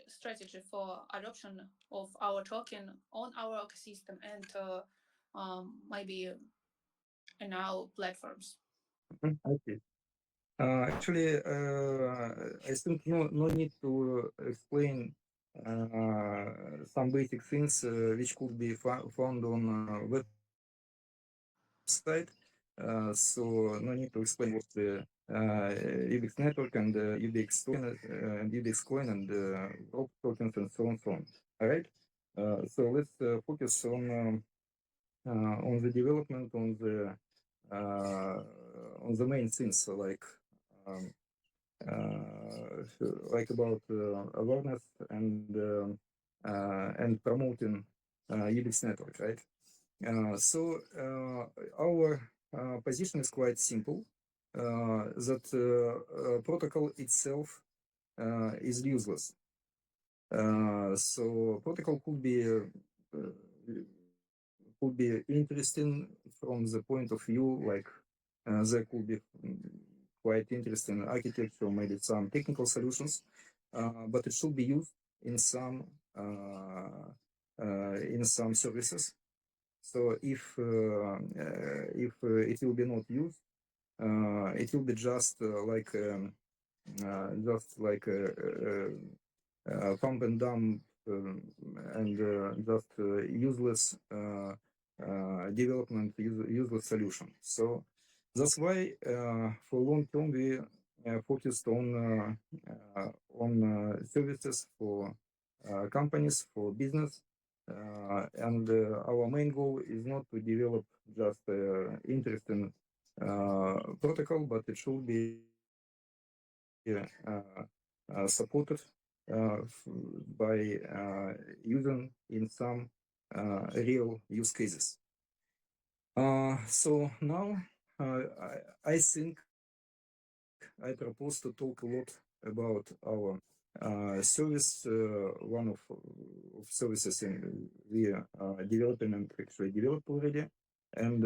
strategy for adoption of our token on our ecosystem and maybe in our platforms? Okay. Actually, I think no need to explain some basic things which could be found on website. So no need to explain what the UBIX network and UBIX token and UBIX coin and block tokens and so on so on. All right. So let's focus on the development on the main things um, about awareness and promoting UBIX network, right? So our position is quite simple. That protocol itself is useless. So protocol could be interesting from the point of view, like there could be quite interesting architecture, maybe some technical solutions, but it should be used in some services. So if it will be not used, it will be just like pump and dump and just useless development, useless solution. So that's why for long term we focused on services for companies, for business, and our main goal is not to develop just interesting protocol, but it should be supported by using in some real use cases. So now I think I propose to talk a lot about our service, one of services we are developing and actually developed already, and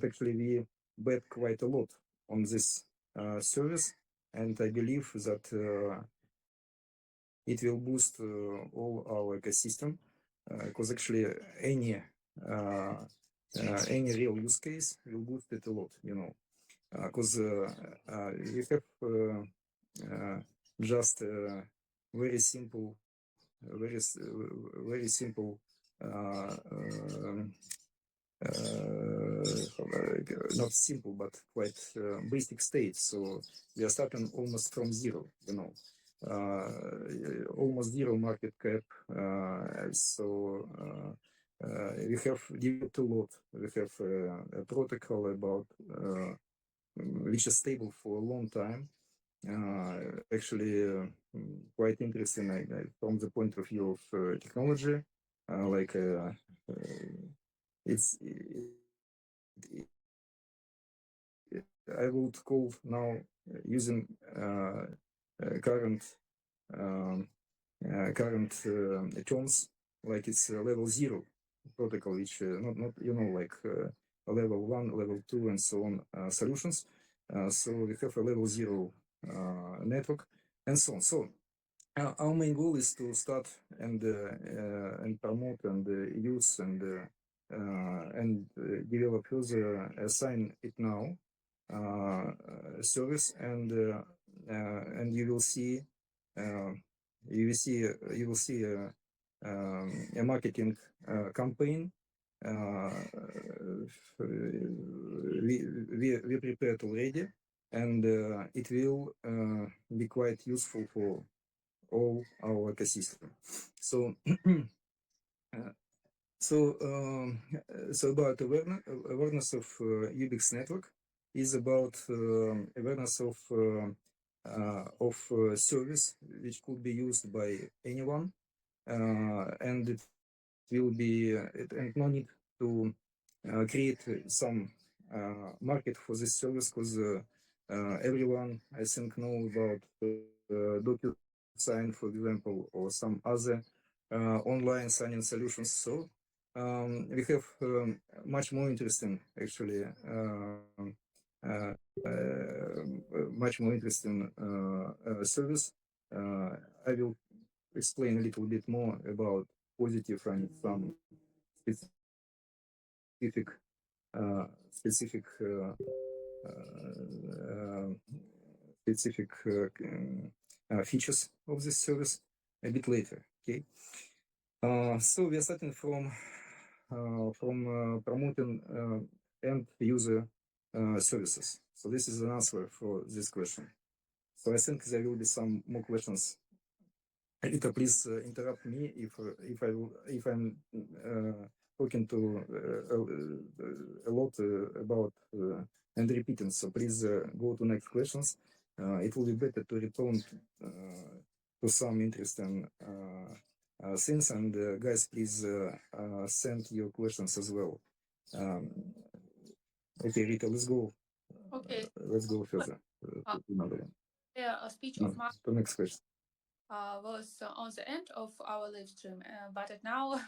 actually we bet quite a lot on this service, and I believe that it will boost all our ecosystem, because actually any real use case will boost it a lot, you know, because we have just very simple, very simple. Not simple, but quite basic state. So we are starting almost from zero, you know, almost zero market cap. So we have developed a lot. We have a protocol about which is stable for a long time. Actually, quite interesting from the point of view of technology. It's I would call now using current terms, like it's level 0 protocol, which not you know, like level 1, level 2, and so on solutions. So we have a level 0 network and so on. So our main goal is to start and promote and use and develop further assign it now service, and you will see a marketing campaign we prepared already, and it will be quite useful for all our ecosystem. So so about awareness of UBIX network is about awareness of service which could be used by anyone, and it will be and no need to create some market for this service, because everyone, I think, know about DocuSign, for example, or some other online signing solutions. So we have much more interesting, actually, much more interesting service I will explain a little bit more about positive and some specific specific features of this service a bit later. Okay, so we are starting from promoting end user services. So this is an answer for this question. So I think there will be some more questions. Rita, please interrupt me if I'm talking to a lot about and repeating. So please go to next questions. It will be better to return to some interesting things. And guys, please send your questions as well. Okay, Rita, let's go. Okay. Let's go further to another one. Yeah, a speech of Max To next question. Was on the end of our live stream, but now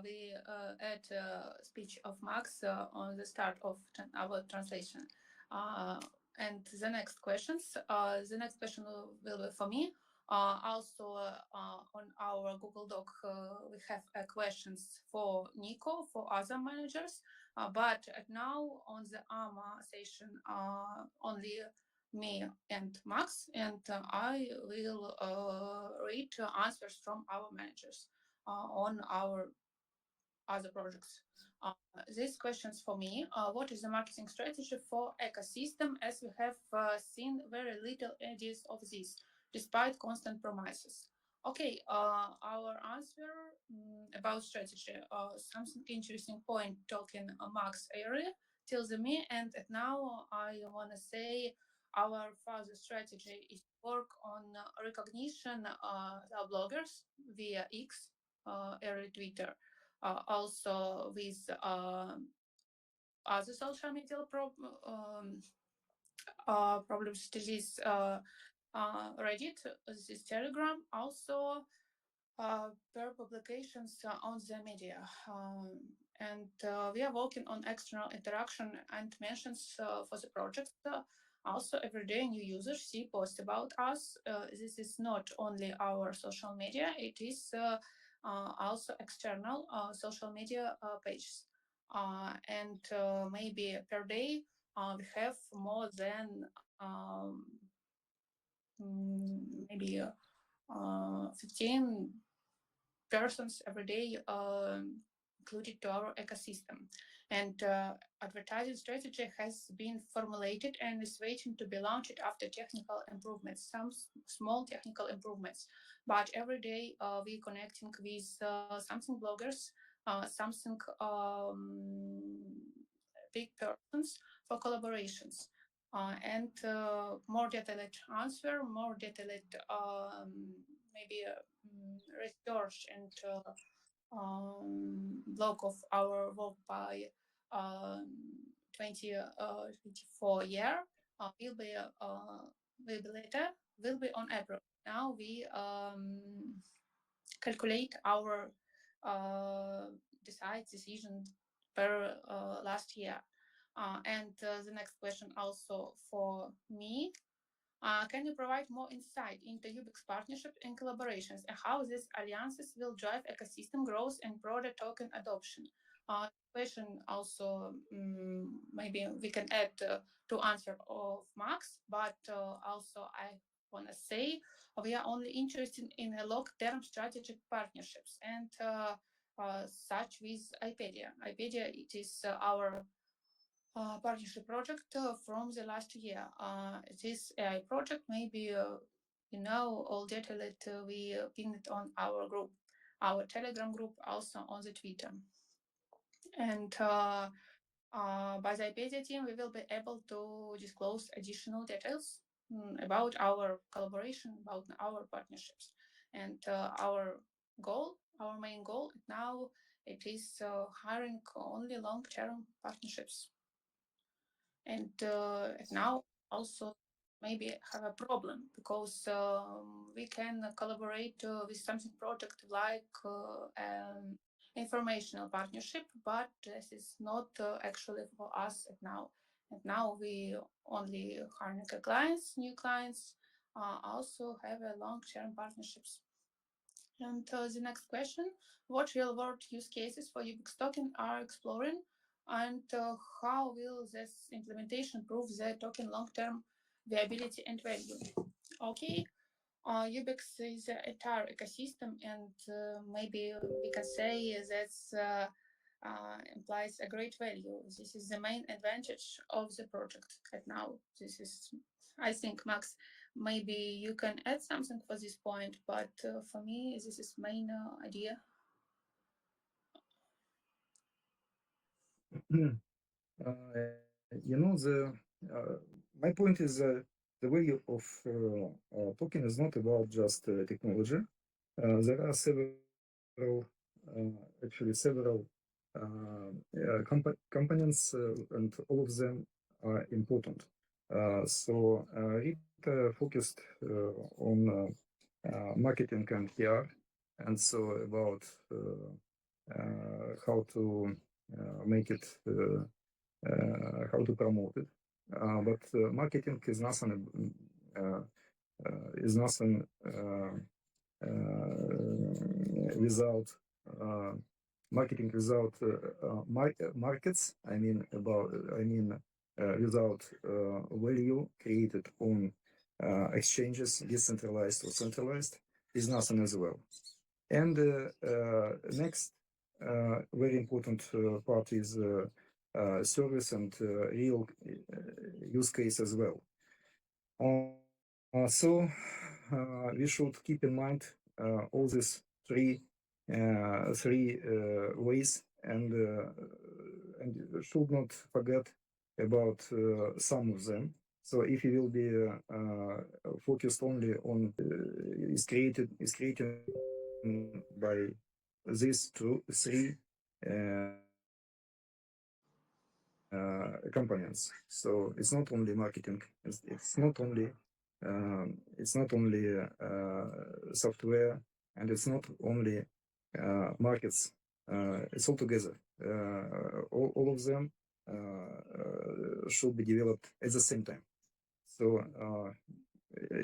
we add speech of Max on the start of our translation. And the next questions, the next question will be for me. Also, on our Google Doc, we have questions for Nico, for other managers, but now on the AMA session, only me and Max, and I will read answers from our managers on our other projects. These questions for me: what is the marketing strategy for ecosystem? As we have seen very little edges of this, despite constant promises. Okay, our answer about strategy. Something interesting point talking Max area tells me, and now I want to say our further strategy is work on recognition the bloggers via X area Twitter, also with other social media problems to this Reddit, this Telegram, also per publications on the media. And we are working on external interaction and mentions for the project. Also, every day new users see posts about us. This is not only our social media, it is also external social media pages. And maybe per day we have more than maybe 15 persons every day included to our ecosystem. And advertising strategy has been formulated and is waiting to be launched after technical improvements, some small technical improvements. But every day we're connecting with something bloggers, something big persons for collaborations. And more detailed answer, more detailed maybe research and blog of our work by 2024 year will be later, will be on April. Now we calculate our decision per last year. And the next question also for me. Can you provide more insight into UBIX partnership and collaborations and how these alliances will drive ecosystem growth and broader token adoption? Question also maybe we can add to answer of Max, but also I want to say we are only interested in a long-term strategic partnerships and such with IPedia. IPedia, it is our partnership project from the last year. This AI project, maybe all data that we pinned on our group, our Telegram group, also on the Twitter. And by the IPedia team, we will be able to disclose additional details about our collaboration, about our partnerships. And our main goal now, it is hiring only long-term partnerships. And now also maybe have a problem because we can collaborate with something project like informational partnership, but this is not actually for us now. And now we only hiring clients, new clients, also have a long-term partnerships. And the next question, what real-world use cases for UBIX token are exploring, and how will this implementation prove the token long-term viability and value? Okay, UBIX is an entire ecosystem, and maybe we can say that implies a great value. This is the main advantage of the project right now. This is, I think, Max, maybe you can add something for this point, but for me, this is main idea. My point is the value of token is not about just technology. There are actually several components, and all of them are important. So Rita focused on marketing and PR, and so about how to make it, how to promote it. But marketing is nothing without marketing without markets. Without value created on exchanges, decentralized or centralized, is nothing as well. And next very important part is service and real use case as well. So we should keep in mind all these three ways, and should not forget about some of them. So if you will be focused only on is created by these three components. So it's not only marketing. It's not only software, and it's not only markets. It's all together. All of them should be developed at the same time. So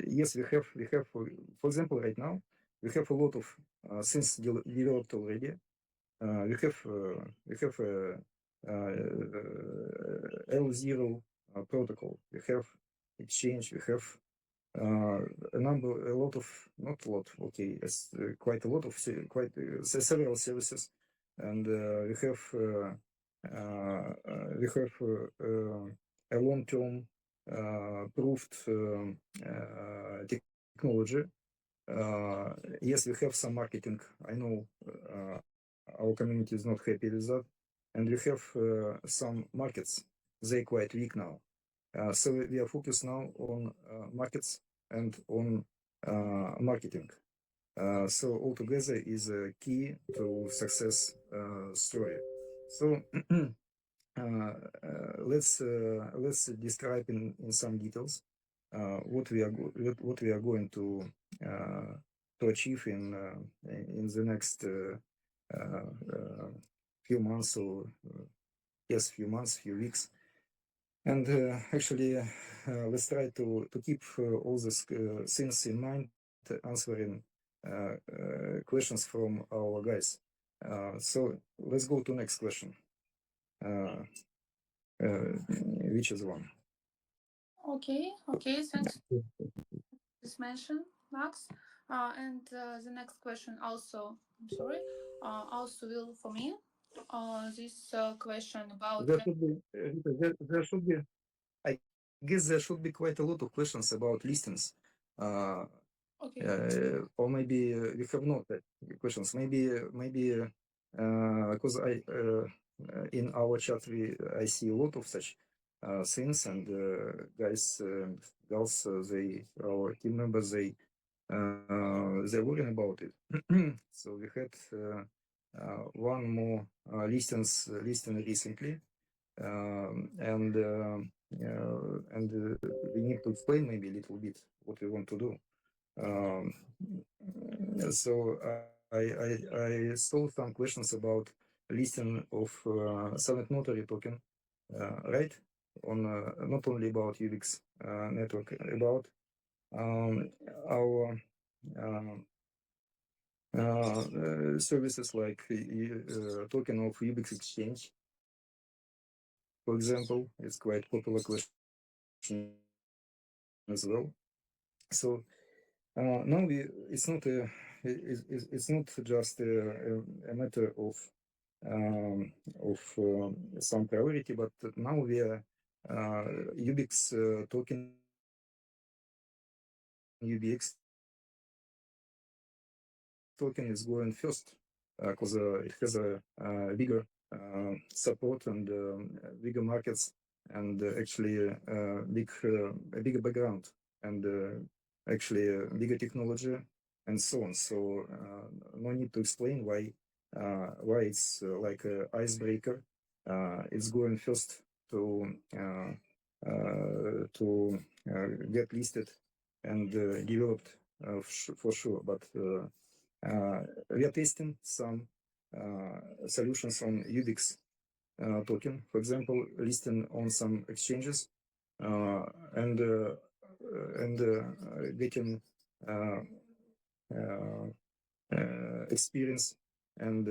yes, we have for example, right now we have a lot of things developed already. We have L0 protocol. We have exchange. We have quite a lot of several services, and we have a long-term proved technology. Yes, we have some marketing. I know our community is not happy with that, and we have some markets. They're quite weak now. So we are focused now on markets and on marketing. So altogether is a key to success story. So let's describe in some details what we are going to achieve in the next few months, or few weeks. And actually, let's try to keep all these things in mind, answering questions from our guys. So let's go to next question. Which is one? Okay, thanks. This mention, Max. And the next question also, I'm sorry, also will for me. This question about There should be, I guess there should be quite a lot of questions about listings. okay. Or maybe we have not questions. Maybe because in our chat I see a lot of such things, and guys, girls, our team members, they're worrying about it. So we had one more listing recently, and we need to explain maybe a little bit what we want to do. So I saw some questions about listing of Silent Notary token, right? On not only about UBIX network, about our services like token of UBIX exchange, for example. It's quite popular question as well. So now it's not just a matter of some priority, but now we are UBIX token UBX token is going first because it has a bigger support and bigger markets and actually a bigger background and actually bigger technology and so on. So no need to explain why it's like an icebreaker. It's going first to get listed and developed for sure, but we are testing some solutions on UBIX token, for example, listing on some exchanges and getting experience. And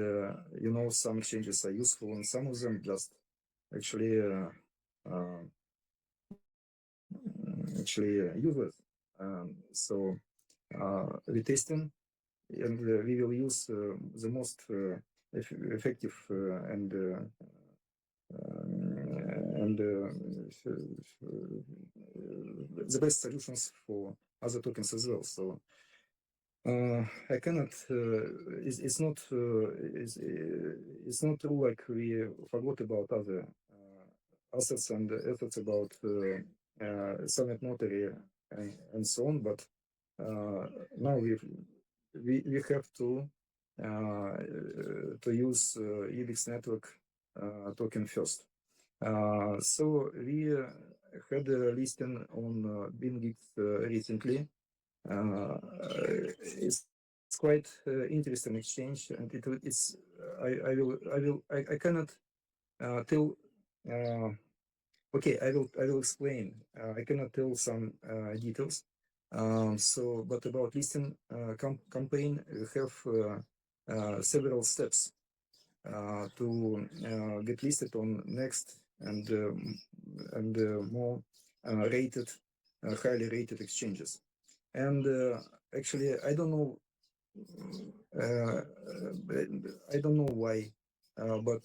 some exchanges are useful, and some of them just actually useless. So we're testing, and we will use the most effective and the best solutions for other tokens as well. So I cannot. It's not. It's not true. Like we forgot about other assets and efforts about Summit Notary and so on. But now we have to use UBIX.Network token first. So we had a listing on BingX recently. It's quite interesting exchange, and it's I cannot tell. Okay, I will explain. I cannot tell some details. So, but about listing campaign, we have several steps to get listed on next and more rated, highly rated exchanges. And actually, I don't know why, but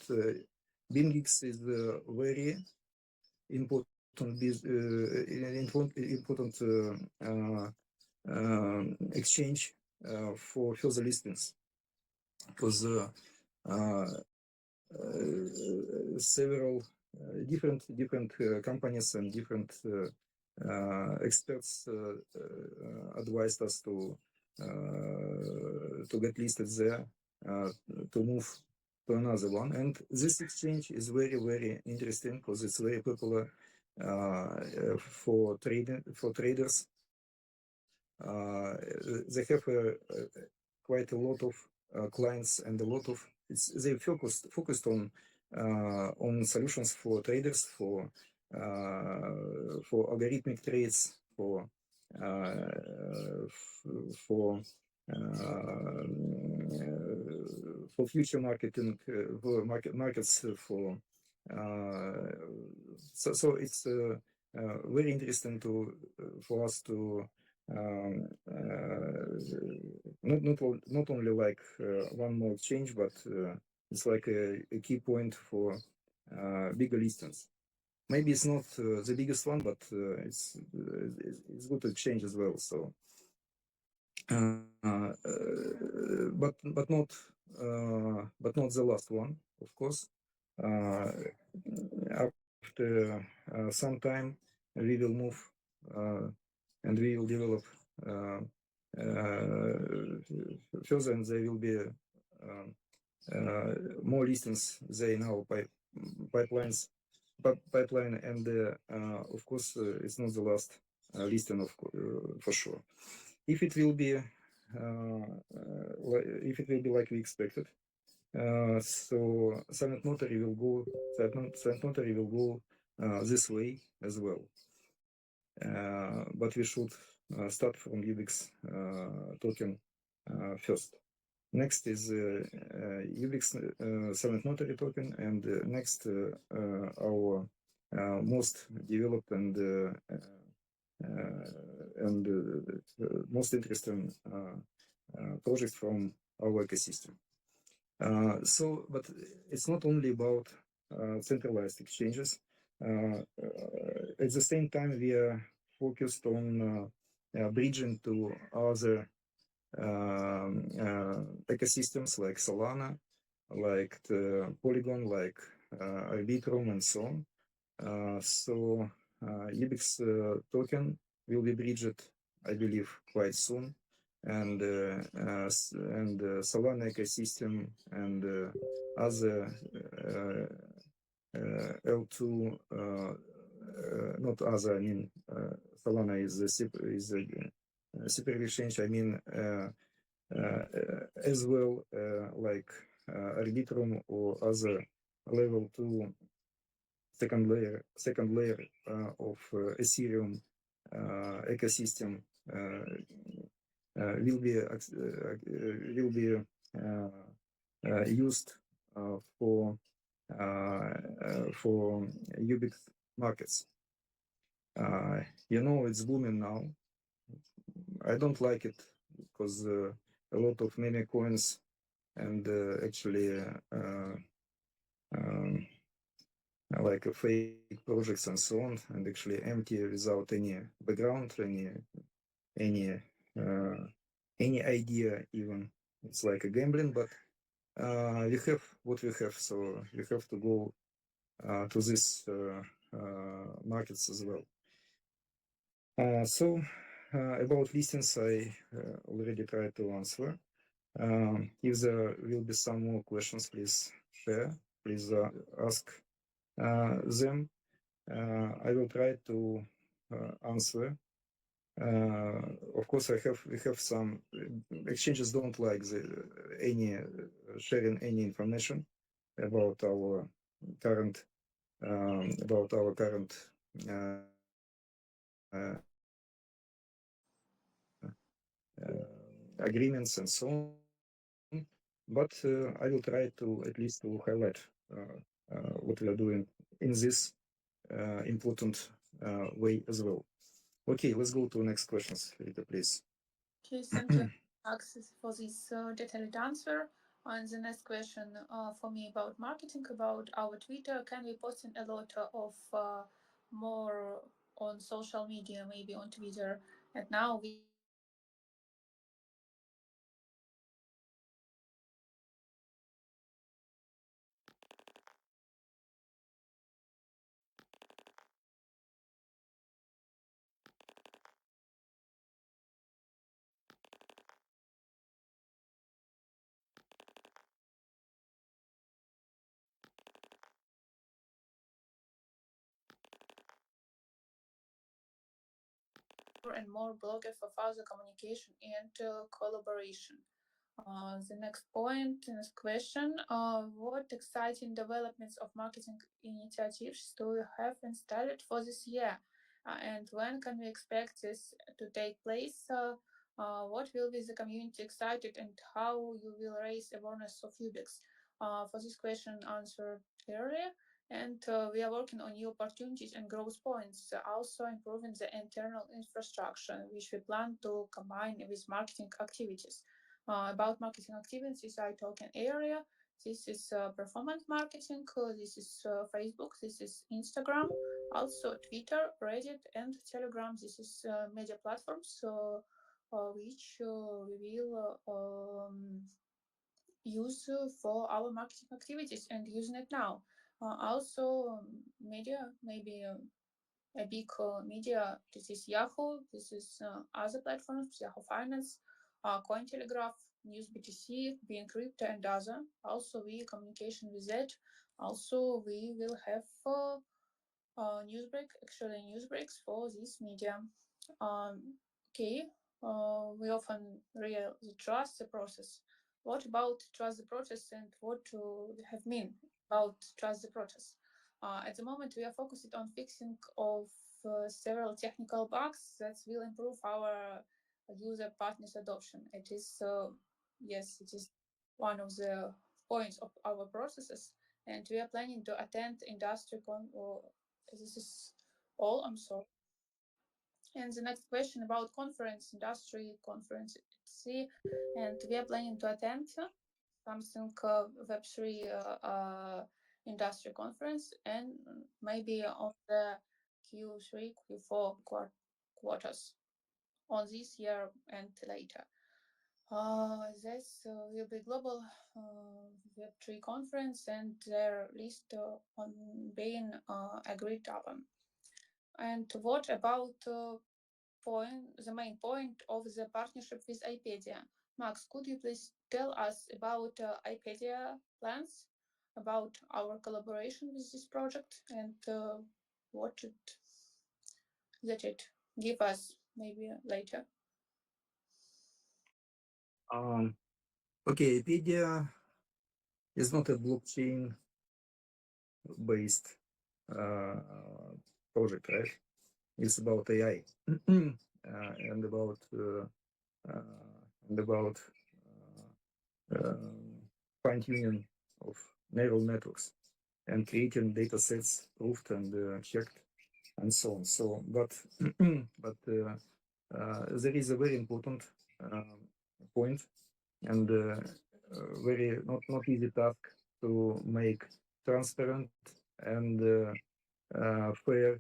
BingX is very important exchange for further listings, because several different companies and different experts advised us to get listed there, to move to another one. And this exchange is very interesting because it's very popular for traders. They have quite a lot of clients and a lot of they focused on solutions for traders, for algorithmic trades, for future marketing, for markets, for so it's very interesting for us to not only like one more exchange, but it's like a key point for bigger listings. Maybe it's not the biggest one, but it's good to exchange as well. So, but not the last one, of course. After some time, we will move and we will develop further, and there will be more listings there in our pipeline, and of course it's not the last listing for sure. If it will be like we expected, so Silent Notary will go this way as well. But we should start from UBIX token first. Next is UBIX silent notary token, and next our most developed and most interesting project from our ecosystem. But it's not only about centralized exchanges. At the same time, we are focused on bridging to other ecosystems like Solana, like the Polygon, like Arbitrum, and so on. So UBIX token will be bridged, I believe, quite soon, and Solana ecosystem and other L2, not other. I mean, Solana is a separate exchange. I mean, as well, like Arbitrum or other level 2 second layer of Ethereum ecosystem will be used for UBIX markets. It's booming now. I don't like it because a lot of meme coins and actually like fake projects and so on, and actually empty without any background, any idea even. It's like a gambling, but we have what we have, so we have to go to these markets as well. So about listings, I already tried to answer. If there will be some more questions, please share. Please ask them. I will try to answer. Of course, we have some exchanges don't like any sharing any information about our current agreements and so on. But I will try to at least to highlight what we are doing in this important way as well. Okay, let's go to next questions, Rita, please. Okay, thank you, Max, for this detailed answer. And the next question for me about marketing, about our Twitter. Can we posting a lot of more on social media, maybe on Twitter? And now we are working on new opportunities and collaborations. What will be the community excited and how you will raise awareness of UBIX activities? More and more bloggers for further communication and collaboration. The next point, next question. What exciting developments of marketing initiatives do you have installed for this year? And when can we expect this to take place? What will be the community excited and how you will raise awareness of UBIX? For this question, answer earlier. And we are working on new opportunities and growth points, also improving the internal infrastructure, which we plan to combine with marketing activities. About marketing activities, I talk in area. This is performance marketing. This is Facebook. This is Instagram. Also Twitter, Reddit, and Telegram. This is media platforms which we will use for our marketing activities and using it now. Also, media, maybe a big media. This is Yahoo. This is other platforms, Yahoo Finance, Cointelegraph, News BTC, Being Crypto, and other. Also, we communication with that. Also, we will have newsbreak, actually newsbreaks for this media. Okay, we often really trust the process. What about trust the process and what to have mean about trust the process? At the moment, we are focused on fixing of several technical bugs that will improve our user partners adoption. It is yes, it is one of the points of our processes, and we are planning to attend industry this is all. I'm sorry. And the next question about conference, industry conference, etc. And we are planning to attend something Web3 industry conference, and maybe on the Q3, Q4 quarters on this year and later. This will be global Web3 conference, and their list on being agreed upon. And what about the main point of the partnership with iPedia? Max, could you please tell us about iPedia plans, about our collaboration with this project, and what it give us maybe later? Okay, Wikipedia is not a blockchain based project, right? It's about AI and about fine tuning of neural networks and creating data sets proved and checked and so on. So, but there is a very important point and very not easy task to make transparent and fair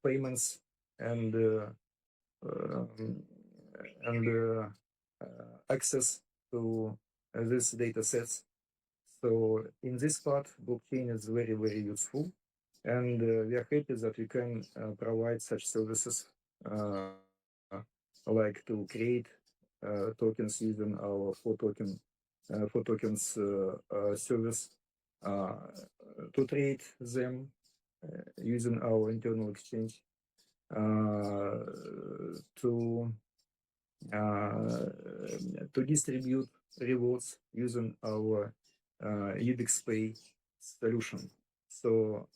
payments and access to these data sets. So in this part, blockchain is very useful, and we are happy that we can provide such services like to create tokens using our for tokens service, to trade them using our internal exchange, to distribute rewards using our UBIX Pay solution. So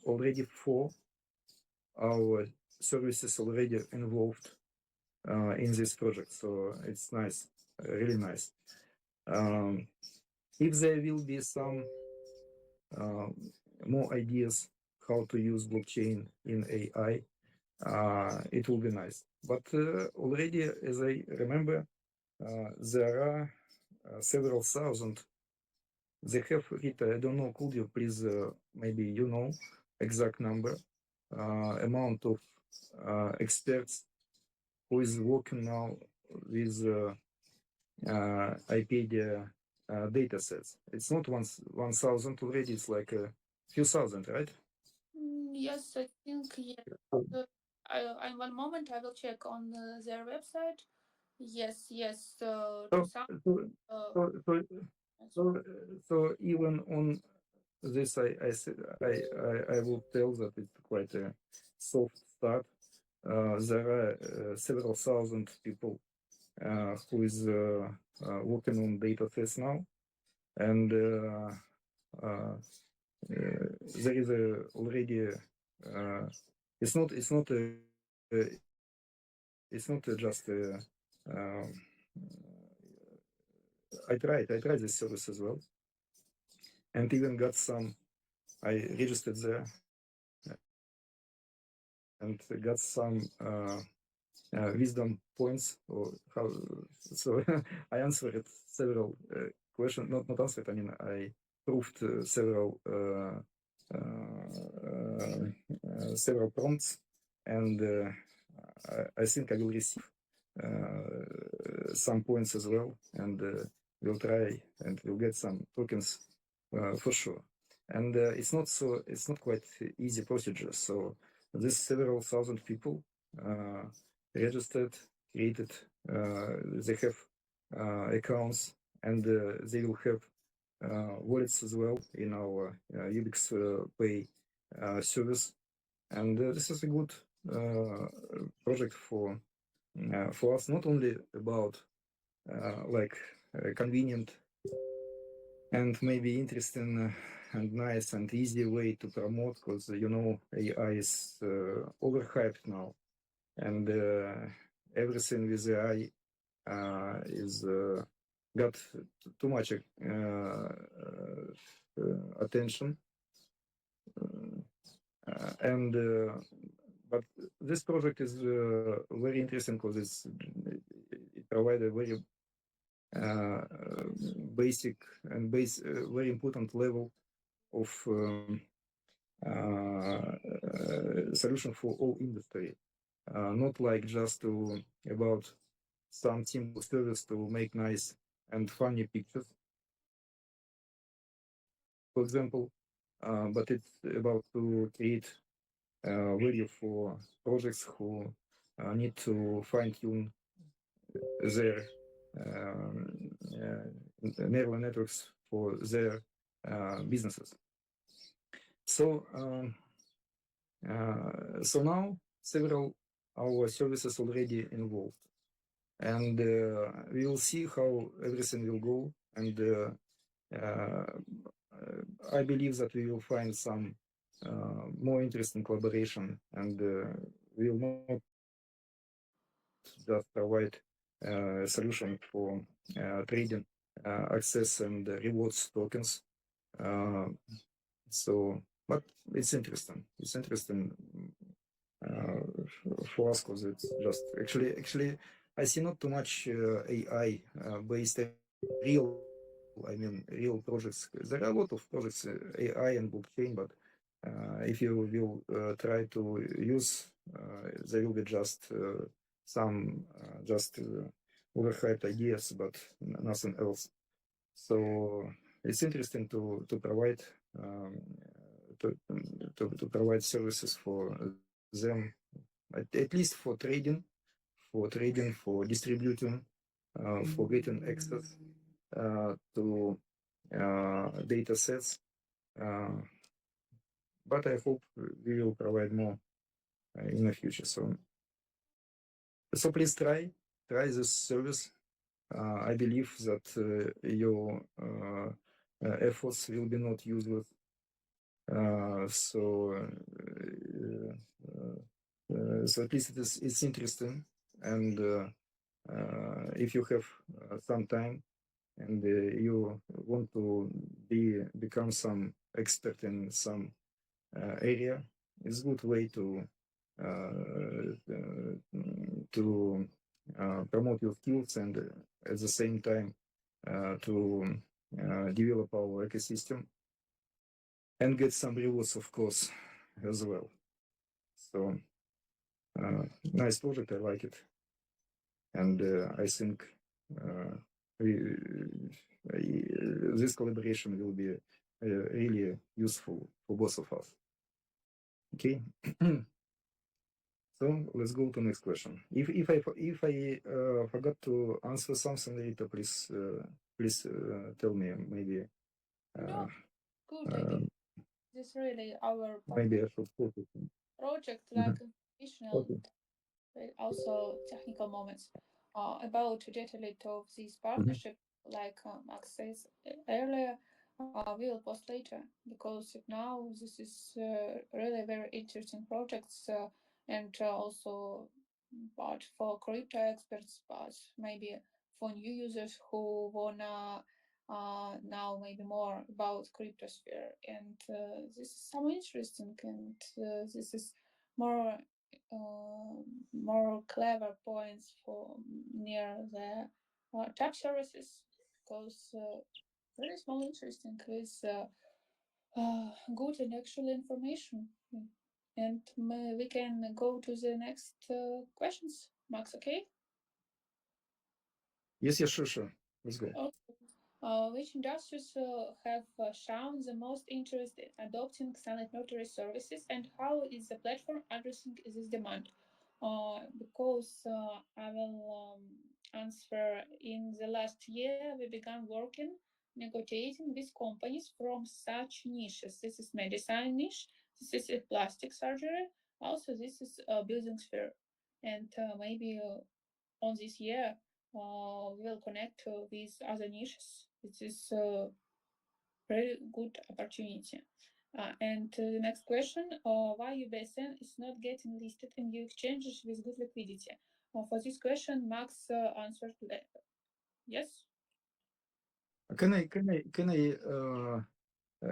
already four our services already involved in this project. So it's nice, really nice. If there will be some more ideas how to use blockchain in AI, it will be nice. But already, as I remember, there are several thousand. They have Rita, I don't know, could you please, maybe you know exact number, amount of experts who is working now with IPedia data sets. It's not 1,000 already, it's like a few thousand, right? Yes, I think yes. In one moment, I will check on their website. Yes, yes, to So, some. so, Uh, so, so, so even on this, I will tell that it's quite a soft start. There are several thousand people who is working on data sets now, and there is already it's not just I tried this service as well, and even got some. I registered there and got some wisdom points or how. So I answered several questions. Not answered. I mean, I proved several prompts, and I think I will receive some points as well, and we'll try and we'll get some tokens for sure. And it's not quite easy procedure. So this several thousand people registered, created, they have accounts, and they will have wallets as well in our UBIX Pay service. And this is a good project for us, not only about like convenient and maybe interesting and nice and easy way to promote, because AI is overhyped now, and everything with AI is got too much attention, and but this project is very interesting because it provides a very basic and very important level of solution for all industry, not like just to about some simple service to make nice and funny pictures, for example, but it's about to create value for projects who need to fine tune their neural networks for their businesses. So, so now several our services already involved, and we will see how everything will go. And I believe that we will find some more interesting collaboration, and we will not just provide a solution for trading access and rewards tokens. Uh, so, but it's interesting. It's interesting for us because it's just actually I see not too much AI based real projects. There are a lot of projects AI and blockchain, but if you will try to use, there will be just some just overhyped ideas, but nothing else. So it's interesting to provide um, to provide services for them, at least for distributing, for getting access to data sets. Uh, but I hope we will provide more in the future. So please try this service. I believe that your efforts will be not useless. So at least it's interesting, and if you have some time and you want to become some expert in some area, it's a good way to promote your skills, and at the same time to develop our ecosystem and get some rewards, of course, as well. So nice project, I like it, and I think this collaboration will be really useful for both of us. Okay. So let's go to next question. If I forgot to answer something later, please tell me. Maybe No, good idea. This is really our maybe I should focus. project, like Mhm. informational, Okay. also technical moments about detail of this Mhm. partnership, like Max says earlier. We will post later because now this is really very interesting projects, and also but for crypto experts, but maybe for new users who wanna now maybe more about cryptosphere, and this is so interesting, and this is more uh, more clever points for near the tech services, because very small interesting with good and actual information. And we can go to the next questions. Max, okay? Yes, sure. Let's go. Okay. Which industries have shown the most interest in adopting silent notary services, and how is the platform addressing this demand? Because I will answer. In the last year, we began working, negotiating with companies from such niches. This is medicine niche. This is plastic surgery. Also, this is building sphere, and maybe on this year we will connect with other niches. It is very good opportunity. And the next question, why UBSN is not getting listed in new exchanges with good liquidity? For this question, Max answered yes. Can I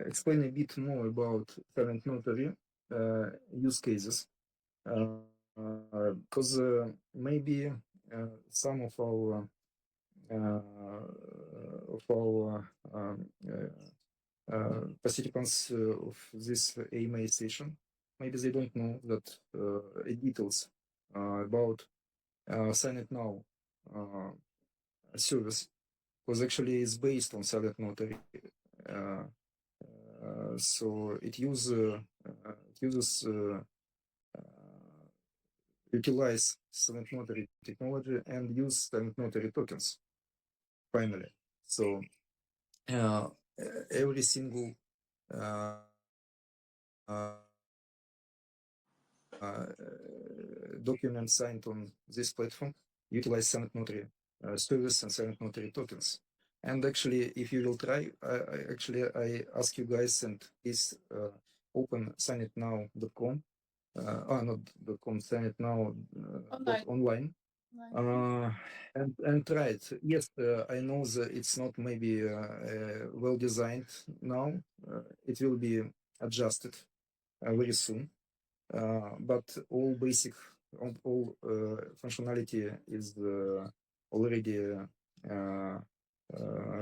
explain a bit more about silent notary use cases? Because maybe some of our participants of this AMA session, maybe they don't know that details about Sign It Now service, because actually it's based on silent notary. So it uses utilize silent notary technology and use silent notary tokens finally. So every single document signed on this platform utilize silent notary service and silent notary tokens. And actually, if you will try, I ask you guys and please open signitnow.com, not .com, signitnow online. And try it. Yes, I know that it's not maybe well designed now. It will be adjusted very soon. But all basic, all functionality is already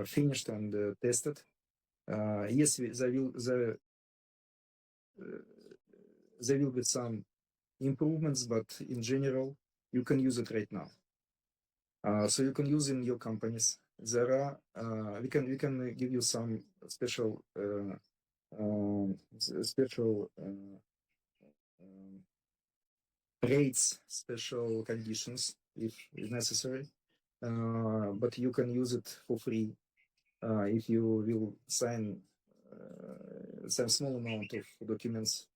finished and tested. Yes, there will be some improvements, but in general, you can use it right now. So you can use in your companies. There are we can give you some special rates, special conditions if necessary. But you can use it for free if you will sign some small amount of documents.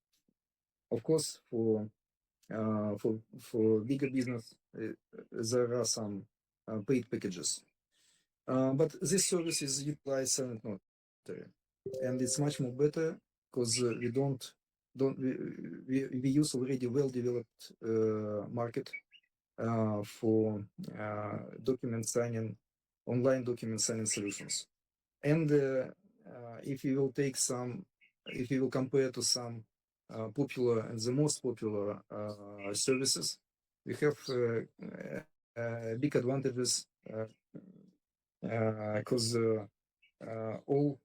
Of course, for bigger business, there are some paid packages. But this service is utilized silent notary, and it's much more better because we use already well developed market for document signing, online document signing solutions. And if you will compare to some popular and the most popular services, we have big advantages because all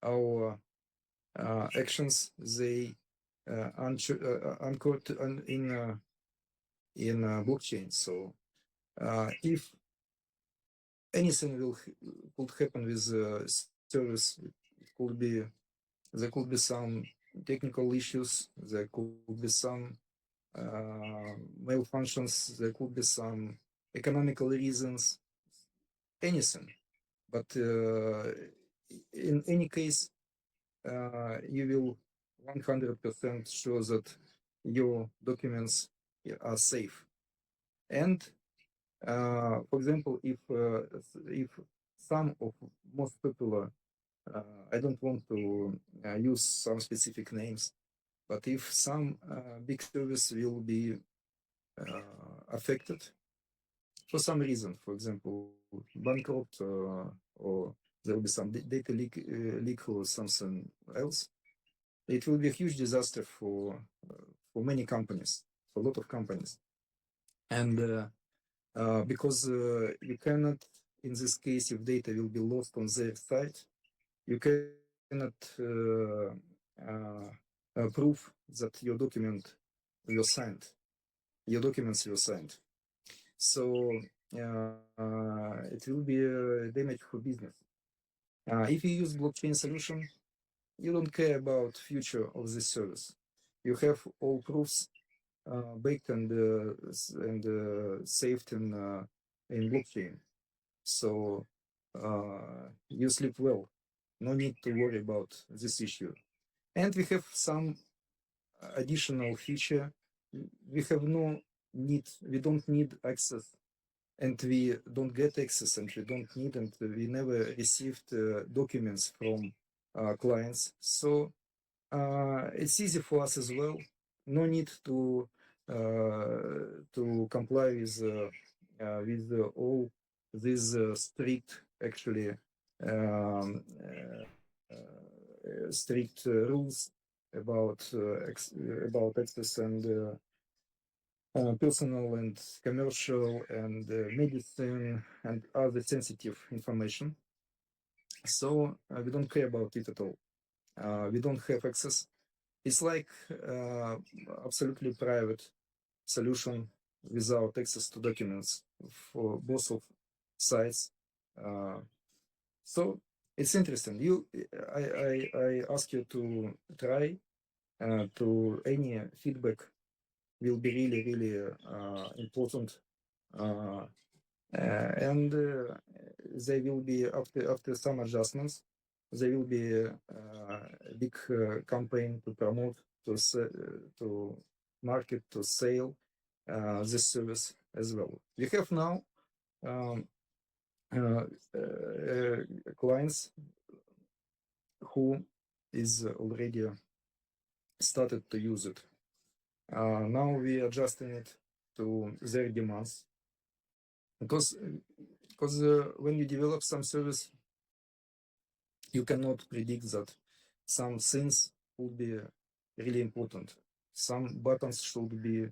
our actions, they anchored in blockchain. So if anything could happen with service, there could be some technical issues, there could be some malfunctions, there could be some economical reasons, anything. But in any case, you will 100% sure that your documents are safe. And for example, if some of most popular, I don't want to use some specific names, but if some big service will be affected for some reason, for example, bankrupt, or there will be some data leak or something else, it will be a huge disaster for many companies, for a lot of companies. And because you cannot, in this case, if data will be lost on their side, you cannot prove that your documents were signed. So it will be a damage for business. If you use blockchain solution, you don't care about future of this service. You have all proofs baked and saved in blockchain. So you sleep well. No need to worry about this issue. And we have some additional feature. We have no need. We don't need access, and we don't get access, and we don't need, and we never received documents from clients. So it's easy for us as well. No need to comply with all these strict, actually, strict rules about about access and personal and commercial and medicine and other sensitive information. So we don't care about it at all. We don't have access. It's like absolutely private solution without access to documents for both of sides. Uh, so it's interesting. I ask you to try to any feedback will be really important, and they will be after some adjustments. There will be a big campaign to promote, to market, to sell this service as well. We have now um, uh, clients who is already started to use it. Now we are adjusting it to their demands because when you develop some service, you cannot predict that some things would be really important. Some buttons should be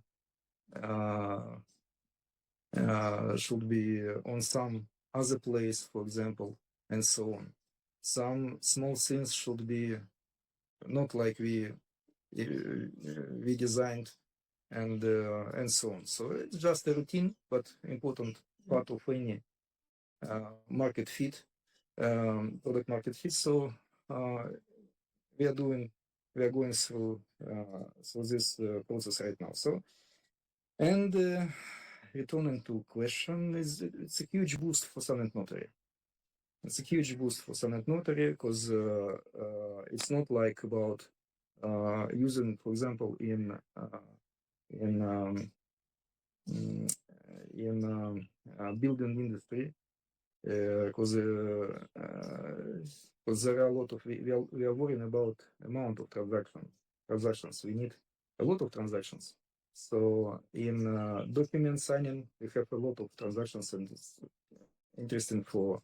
on some other place, for example, and so on. Some small things should be not like we designed, and so on. So it's just a routine, but important part of any market fit, product market fit. So we are going through this process right now. So, and returning to question, it's a huge boost for silent notary. It's a huge boost for silent notary because it's not like about using, for example, in building industry, because there are a lot of we are worrying about amount of transactions. We need a lot of transactions. So in document signing, we have a lot of transactions, and it's interesting for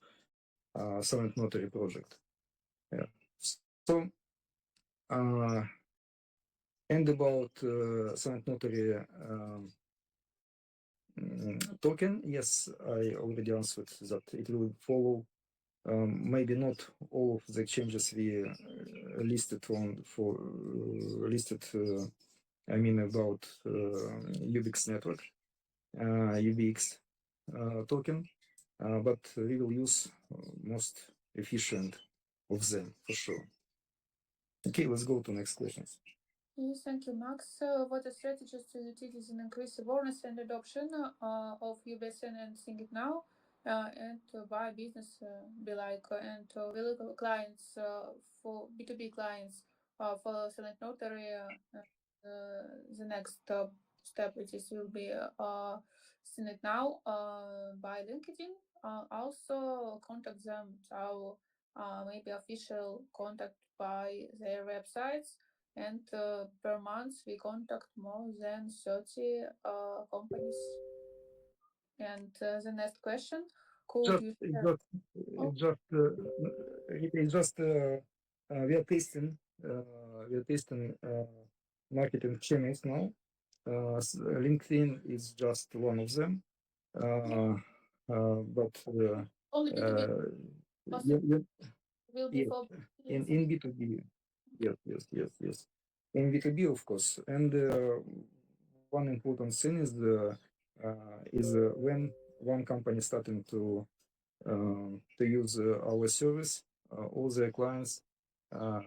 silent notary project. Yeah. So and about silent notary token, yes, I already answered that it will follow. Maybe not all of the exchanges we listed I mean about UBIX.Network, UBIX token, but we will use most efficient of them for sure. Okay, let's go to next questions. Yes, thank you, Max. What are strategies to utilize and increase awareness and adoption of UBSN and Sing It Now, and why business be like, and will clients for B2B clients for Silent Notary, the next step it is will be Sing It Now by LinkedIn. Also contact them through maybe official contact by their websites, and per month we contact more than 30 companies. And the next question, could you share? Oh, It's just we are testing marketing channels now. LinkedIn is just one of them, yeah, but only B2B possible you, will be yes, for in B2B, yes. In B2B, of course. And one important thing is when one company starting to use our service, all their clients, uh,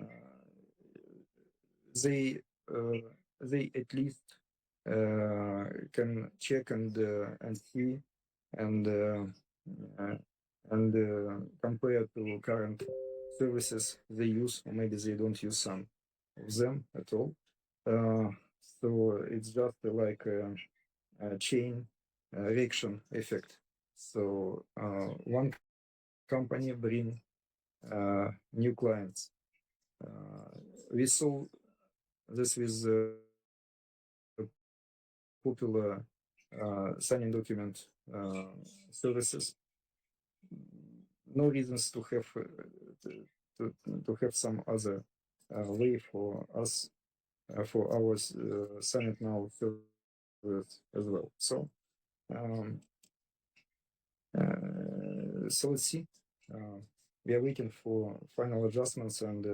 they uh, they at least can check and see and uh, compare to current services they use, or maybe they don't use some of them at all. Uh, so it's just like a chain reaction effect. So one company bring new clients, We saw this with popular signing document services. No reasons to have to have some other way for us for our sign it now service as well. Um, so let's see. We are waiting for final adjustments and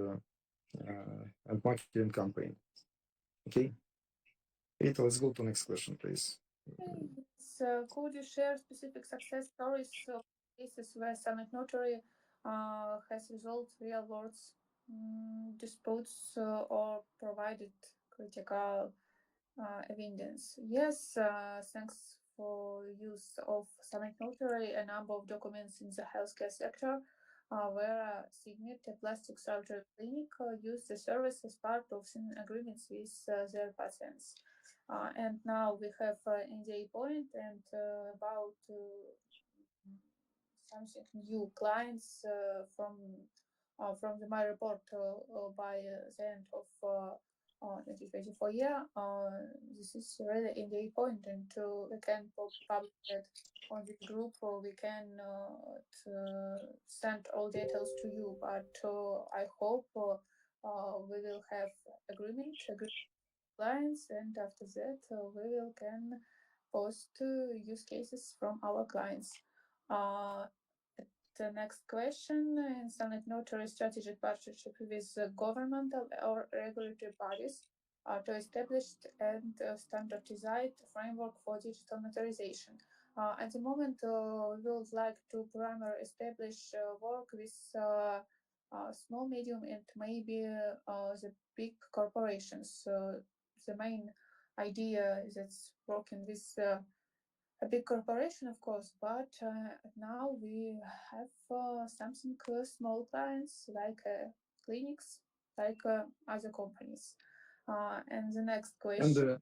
marketing campaign. Okay. Rita, let's go to next question, please. So, could you share specific success stories of cases where Summit Notary has resolved real world disputes or provided critical evidence? Yes, thanks for use of Summit Notary. A number of documents in the healthcare sector where Signet, a plastic surgery clinic, used the service as part of agreements with their patients. And now we have NDA point and about something new clients from the my report by the end of 2024 year. This is really NDA point, and we can publish it on this group, or we can send all details to you. But I hope we will have agreement clients, and after that we will can post use cases from our clients. Uh, the next question: in Summit Notary strategic partnership with governmental or regulatory bodies to establish and standardized framework for digital notarization. At the moment, we would like to primarily establish work with small, medium, and maybe the big corporations. The main idea is it's working with a big corporation, of course, but now we have something small clients like clinics, like other companies. And the next And question.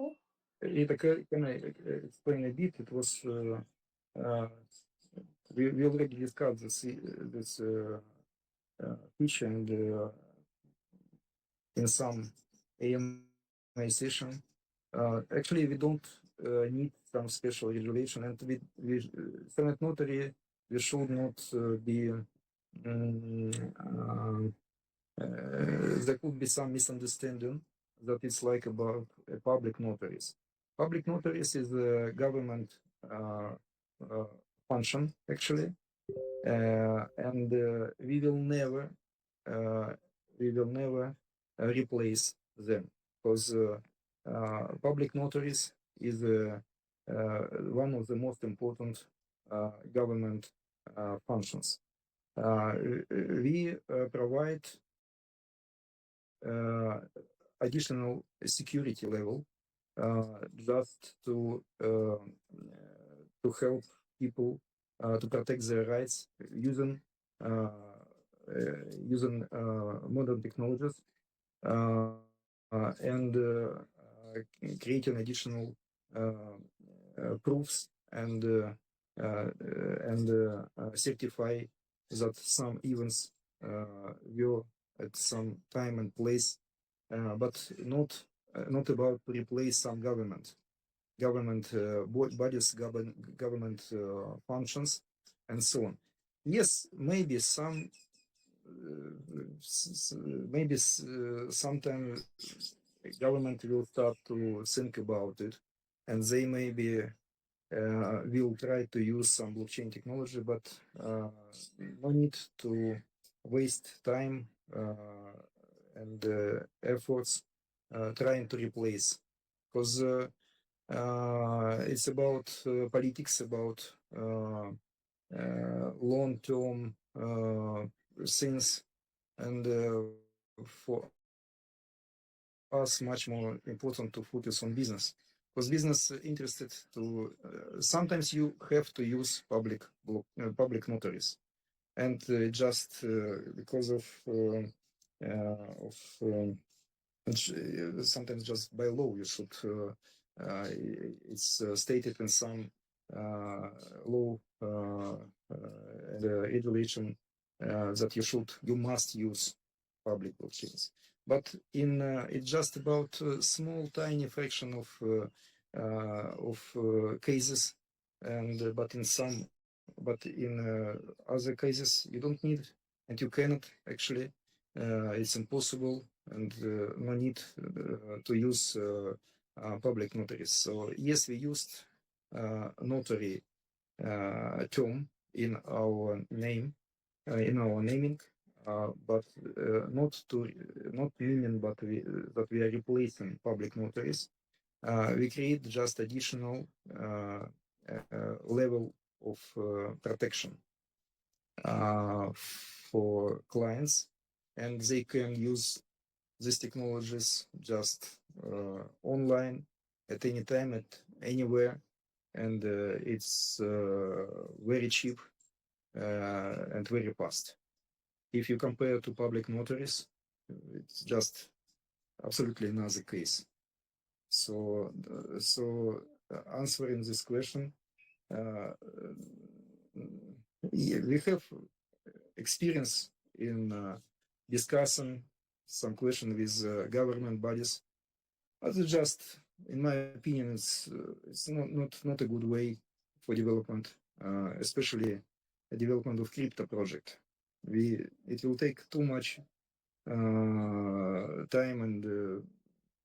Oh, Rita, can I explain a bit? It was we already discussed this feature and in some AMA session. Actually, we don't need some special regulation, and we Senate notary we should not be. There could be some misunderstanding that it's like about public notaries. Public notaries is a government function actually, and we will never replace them because public notaries is one of the most important government functions. We provide additional security level just to help people to protect their rights using modern technologies and creating additional proofs and certify that some events were at some time and place, but not about to replace some government bodies, government functions, and so on. Yes, maybe sometime government will start to think about it, and they maybe will try to use some blockchain technology, but no need to waste time and efforts trying to replace, because it's about politics, about long-term things, and for us much more important to focus on business, because business interested to sometimes you have to use public notaries, and just because of sometimes just by law you should it's stated in some law and regulation that you must use public blockchains. But it's just about a small, tiny fraction of cases, and but in other cases you don't need, and you cannot actually. It's impossible, and no need to use public notaries. So yes, we used notary term in our name, in our naming, but not meaning, but that we are replacing public notaries. We create just additional level of protection for clients, and they can use these technologies just online at any time, at anywhere, and it's very cheap and very fast. If you compare to public notaries, it's just absolutely another case. So, answering this question, we have experience in discussing some question with government bodies, but it's just, in my opinion, it's not a good way for development, especially a development of crypto project. It will take too much time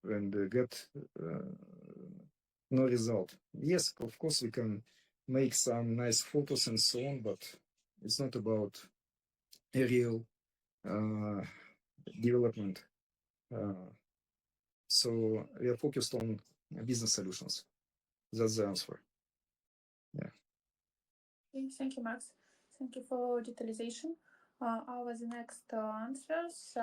and get no result. Yes, of course we can make some nice photos and so on, but it's not about a real development. So we are focused on business solutions. That's the answer. Yeah. Okay, thank you, Max. Thank you for detailization. Our the next answers.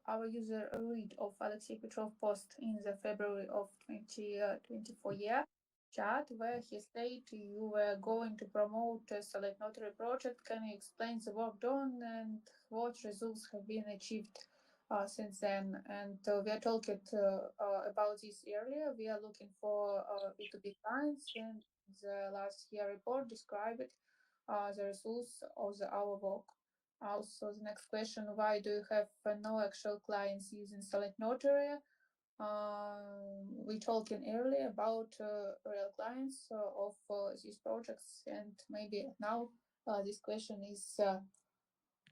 Our user read of Alexey Petrov post in the February of 2024 year chat where he stated you were going to promote a Solid Notary project. Can you explain the work done and what results have been achieved since then? And we are talking about this earlier. We are looking for B2B clients, and the last year report described the results of our work. Also, the next question, why do you have no actual clients using Solid Notary? We talking earlier about real clients of these projects, and maybe now this question is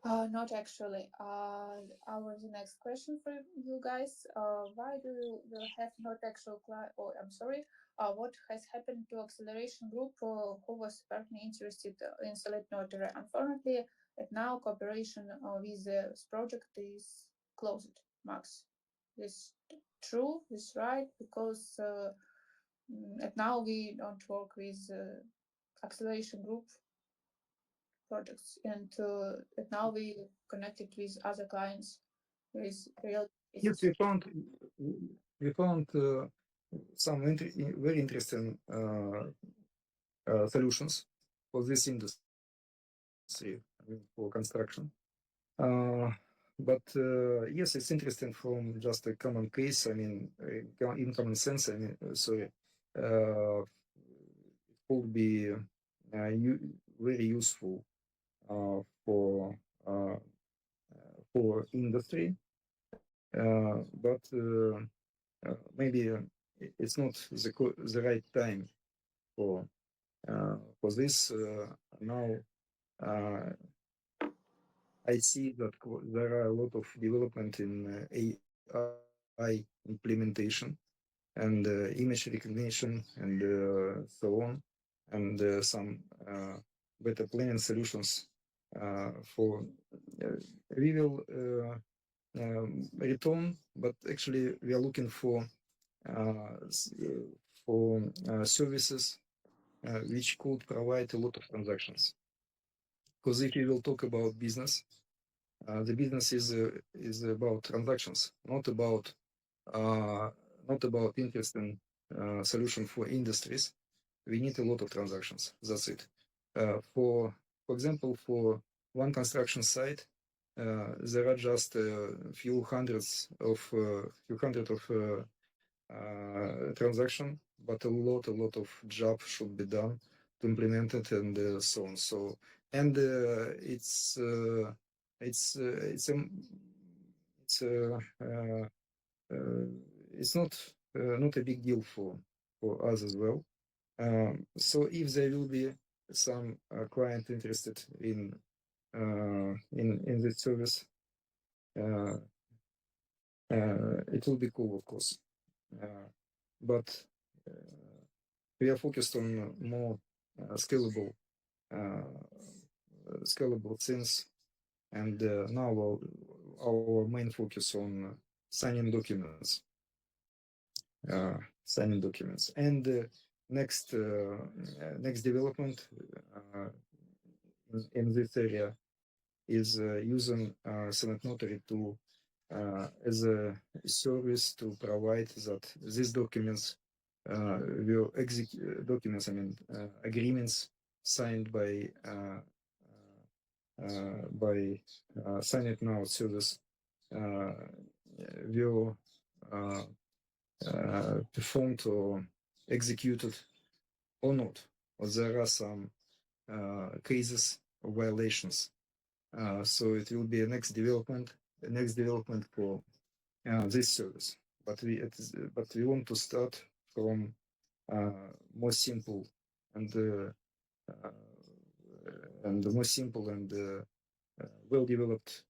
not actually. The next question for you guys. Why do you will have not actual client? Or I'm sorry. What has happened to acceleration group who was partly interested in Solid Notary? Unfortunately, at now cooperation with this project is closed. Max, this true? This right? Because at now we don't work with acceleration group projects, and now we connected with other clients with real Yes, cases. we found some very interesting solutions for this industry, I mean, for construction. But yes, it's interesting from just a common case. I mean, in common sense. I mean, sorry, it could be very useful for industry, but maybe it's not the right time for this now. I see that there are a lot of development in AI implementation and image recognition and so on, and some better planning solutions for we will return, but actually we are looking for services which could provide a lot of transactions. Because if you will talk about business, the business is about transactions, not about interesting solution for industries. We need a lot of transactions. That's it. For example, for one construction site, there are just a few hundred of transaction, but a lot of job should be done to implement it and so on. So it's it's not a big deal for us as well. So if there will be some client interested in this service, it will be cool, of course. But we are focused on more scalable things, and now our main focus on signing documents, and next development in this area is using Silent Notary to as a service to provide that these documents will execute documents, I mean agreements signed by Sign It Now service will performed or executed or not. Or there are some cases of violations. So it will be a next development for this service. But we want to start from more simple and well-developed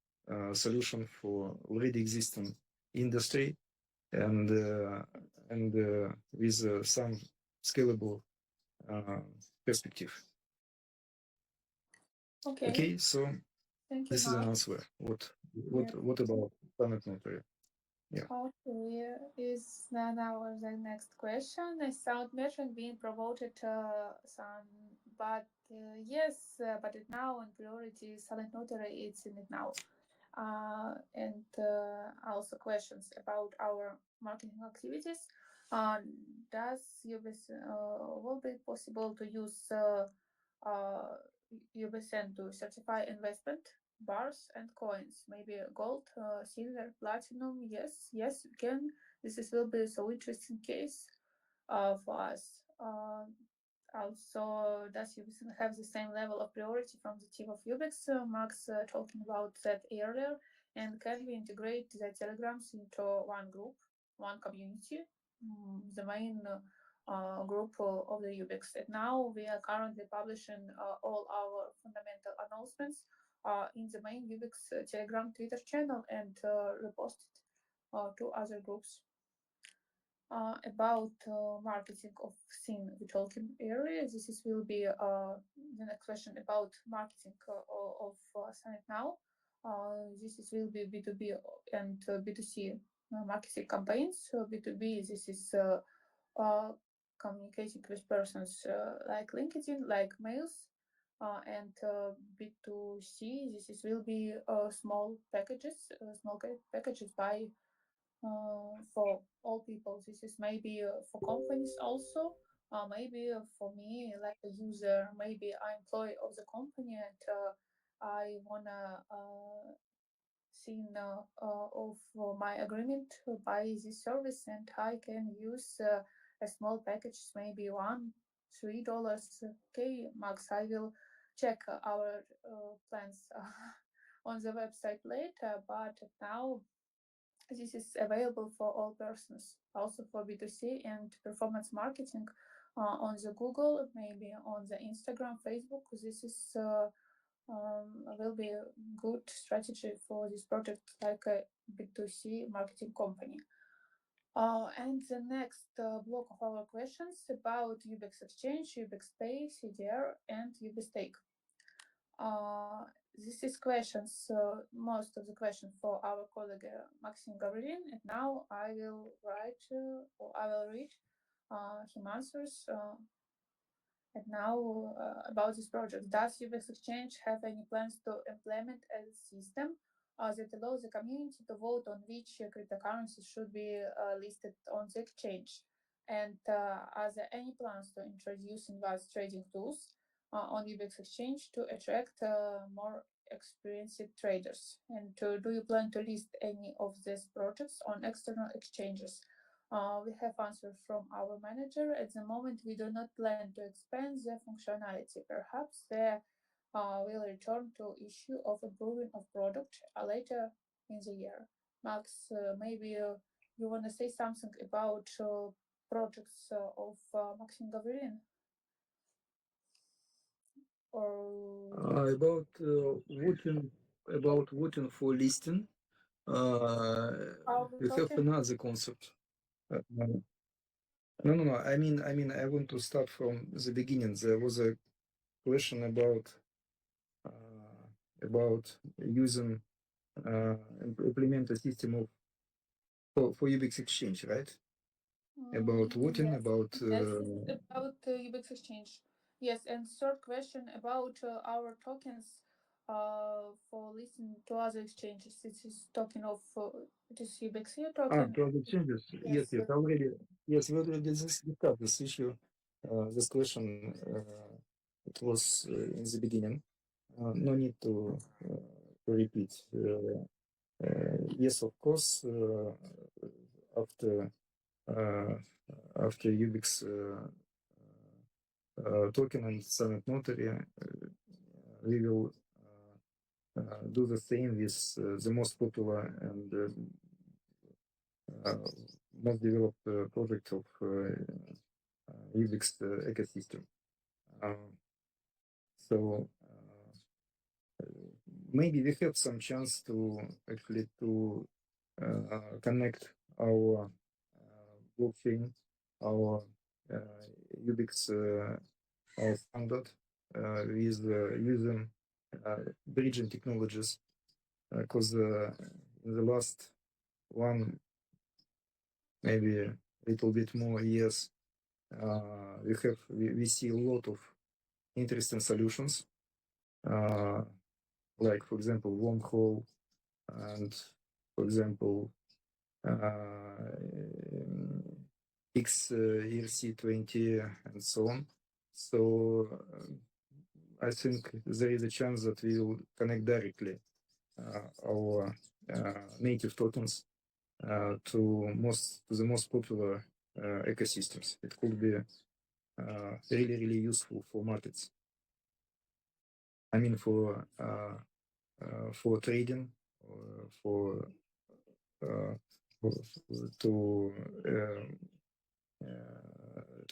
solution for already existing industry, and with some scalable perspective. Okay, so Thank you, this is an Mark. answer. What about Planet Notary? Yeah. Okay, is then our the next question. I sound merchant being promoted some, but yes, but it now on priority silent notary. It's in it now. And also questions about our marketing activities. Does UBIX will be possible to use UBIX to certify investment bars and coins, maybe gold, silver, platinum? Yes, we can. Will be so interesting case for us. Also, does UBIX have the same level of priority from the team of UBIX? Max talking about that earlier. And can we integrate the telegrams into one group, one community, the main group of the UBIX? And now we are currently publishing all our fundamental announcements in the main UBIX Telegram Twitter channel and reposted to other groups. About marketing of scene we talking earlier. Will be the next question about marketing of Sign It Now. Will be B2B and B2C marketing campaigns. B2B, this is communicating with persons like LinkedIn, like mails, and B2C, will be small packages by for all people. This is maybe for companies also. Maybe for me, like a user, maybe I employee of the company and I wanna see of my agreement by this service, and I can use a small package, maybe $3. Okay, Max, I will check our plans on the website later, but now this is available for all persons, also for B2C and performance marketing on the Google, maybe on the Instagram, Facebook. This is will be a good strategy for this project, like a B2C marketing company. And the next block of our questions about UBIX Exchange, UBIX Pay, CDR, and UBIX Stake. This is questions, most of the questions for our colleague Maxim Gavrilin, and now I will write or I will read him answers. And now about this project. Does UBIX Exchange have any plans to implement a system that allows the community to vote on which cryptocurrencies should be listed on the exchange? And are there any plans to introduce advanced trading tools on UBIX Exchange to attract more experienced traders? And do you plan to list any of these projects on external exchanges? We have answered from our manager. At the moment, we do not plan to expand the functionality. Perhaps they will return to issue of improving of product later in the year. Max, maybe you want to say something about projects of Max and Gavrilin? Or about voting for listing. are we We have talking? another concept. No. I want to start from the beginning. There was a question about using implement a system of for UBIX exchange, right? About voting, Yes, about yes, it's about UBIX.Exchange. Yes, and third question about our tokens for listening to other exchanges. It is token of it is UBIX token. to other changes. Yes, Yes, we already discussed this issue. This question it was in the beginning. No need to repeat. Yes, of course. After uh, after UBIX token and Summit Notary, we will do the same with the most popular and most developed project of UBIX ecosystem. So maybe we have some chance to actually to connect our blockchain, our UBIX standard with using bridging technologies, because in the last one, maybe a little bit more years, we see a lot of interesting solutions, like for example wormhole, and for example XERC20 and so on. So I think there is a chance that we will connect directly our native tokens to the most popular ecosystems. It could be really useful for markets. I mean for trading, for to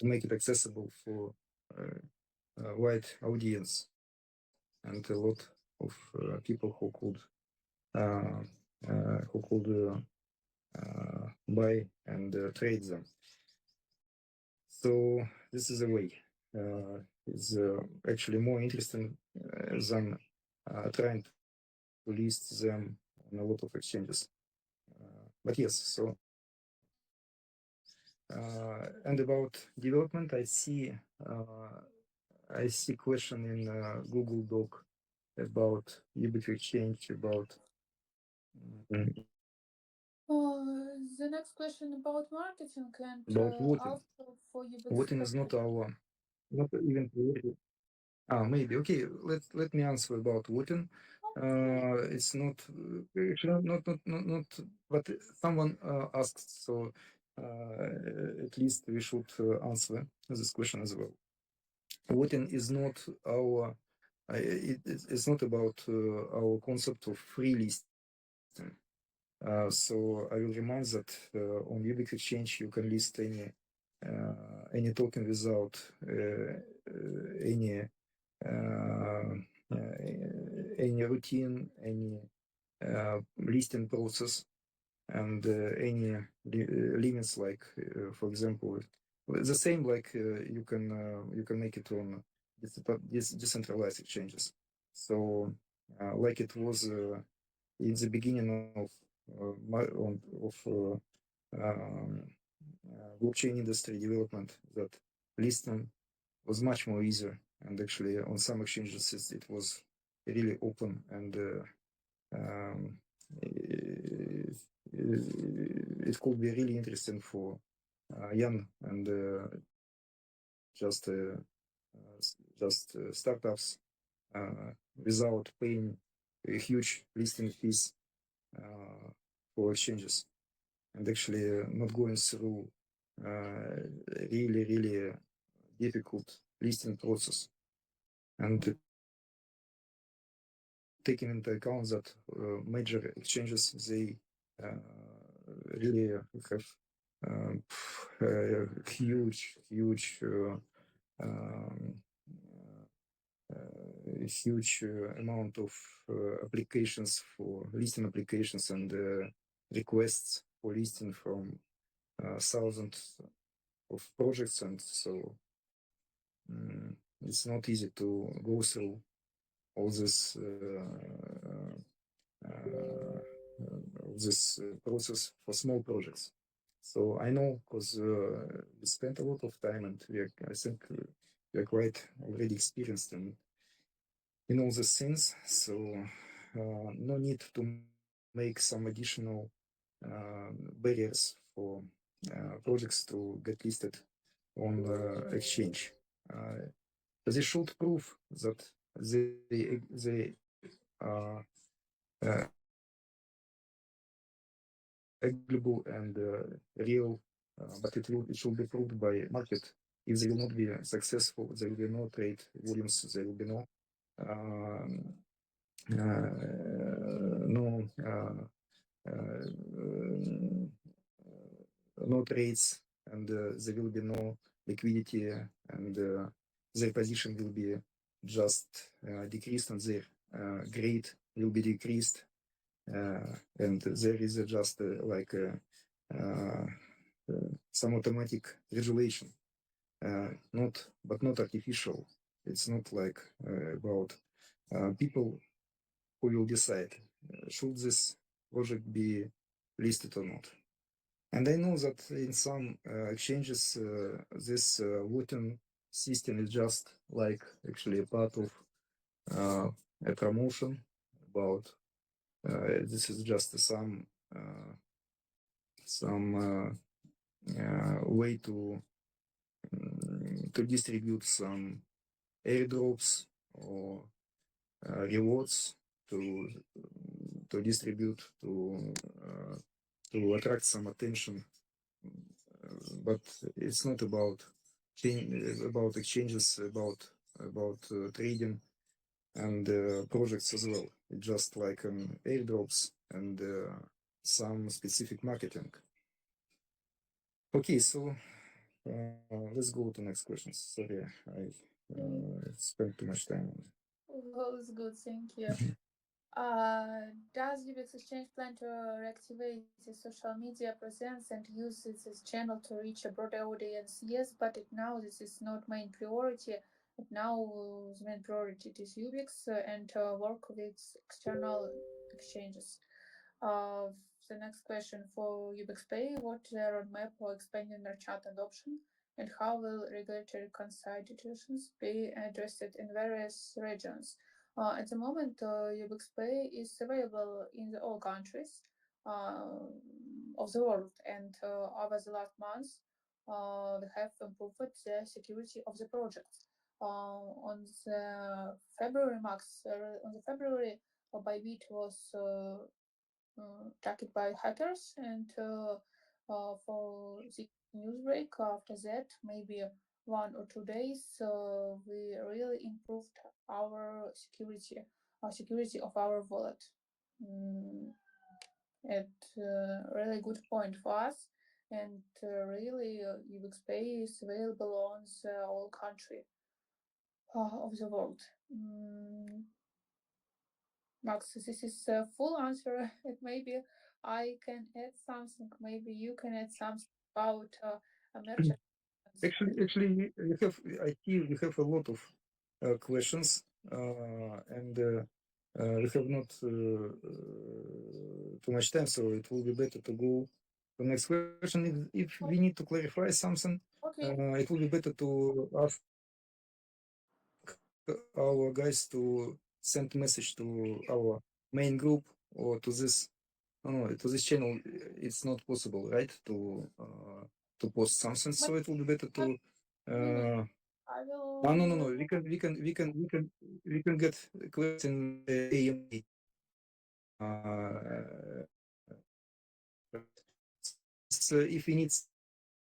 make it accessible for a wide audience and a lot of people who could buy and trade them. So this is a way. It's actually more interesting than trying to list them on a lot of exchanges. But yes, so and about development, I see question in Google Doc about UBIX exchange, about the next question about marketing and voting. also for UBIX. Voting is not our, not even priority. Maybe okay. Let me answer about voting. It's not actually not. But someone asked, so at least we should answer this question as well. Voting is not our. It's not about our concept of free listing. So I will remind that on UBIX exchange you can list any token without any routine, any listing process, and any limits, like for example the same like you can make it on decentralized exchanges. So like it was in the beginning of blockchain industry development, that listing was much more easier, and actually on some exchanges it was really open, and it could be really interesting for young and just startups without paying a huge listing fees for exchanges, and actually not going through really difficult listing process, and taking into account that major exchanges, they really have huge um, huge amount of applications for listing applications and requests for listing from thousands of projects, and so it's not easy to go through all this process for small projects. So I know because we spent a lot of time, and I think we are quite already experienced in all these things. So no need to make some additional barriers for projects to get listed on the exchange. They should prove that they available and real, but it should be proved by market. If they will not be successful, there will be no trade volumes, there will be um, no no trades, and there will be no liquidity, and their position will be just decreased, and their grade will be decreased, and there is just like uh, some automatic regulation, not artificial. It's not like about people who will decide should this project be listed or not. And I know that in some exchanges, this voting system is just like actually a part of a promotion about this is just some way to distribute some airdrops or rewards to distribute to attract some attention, but it's not about about exchanges, about trading and projects as well. It's just like airdrops and some specific marketing. Okay, so let's go to next questions. Sorry, I spent too much time on it. Well, it's good, thank you. Does UBIX Exchange plan to reactivate its social media presence and use it as channel to reach a broader audience? Yes, but now this is not main priority. But now the main priority is UBIX and work with external exchanges. Uh, the next question for UBIX Pay: what is the roadmap for expanding merchant adoption, and how will regulatory considerations be addressed in various regions? At the moment, UBIX Pay is available in all countries uh, of the world, and over the last months, we have improved the security of the project. On the February max, on the February, Bybit was tracked by hackers, and for the news break after that, maybe 1 or 2 days, we really improved our security of our wallet. Mm, at really good point for us, and really UX Pay is available on the whole country of the world. Max, this is a full answer. Maybe I can add something. Maybe you can add something about merchants. Actually, you have I see you have a lot of questions, and we have not too much time, so it will be better to go to the next question. If we need to clarify something, Okay. it will be better to ask our guys to send message to our main group or to this. No, to this channel. It's not possible, right? To post something, so it will be better to. Maybe Uh, I no. will. We can get question AMA. If we need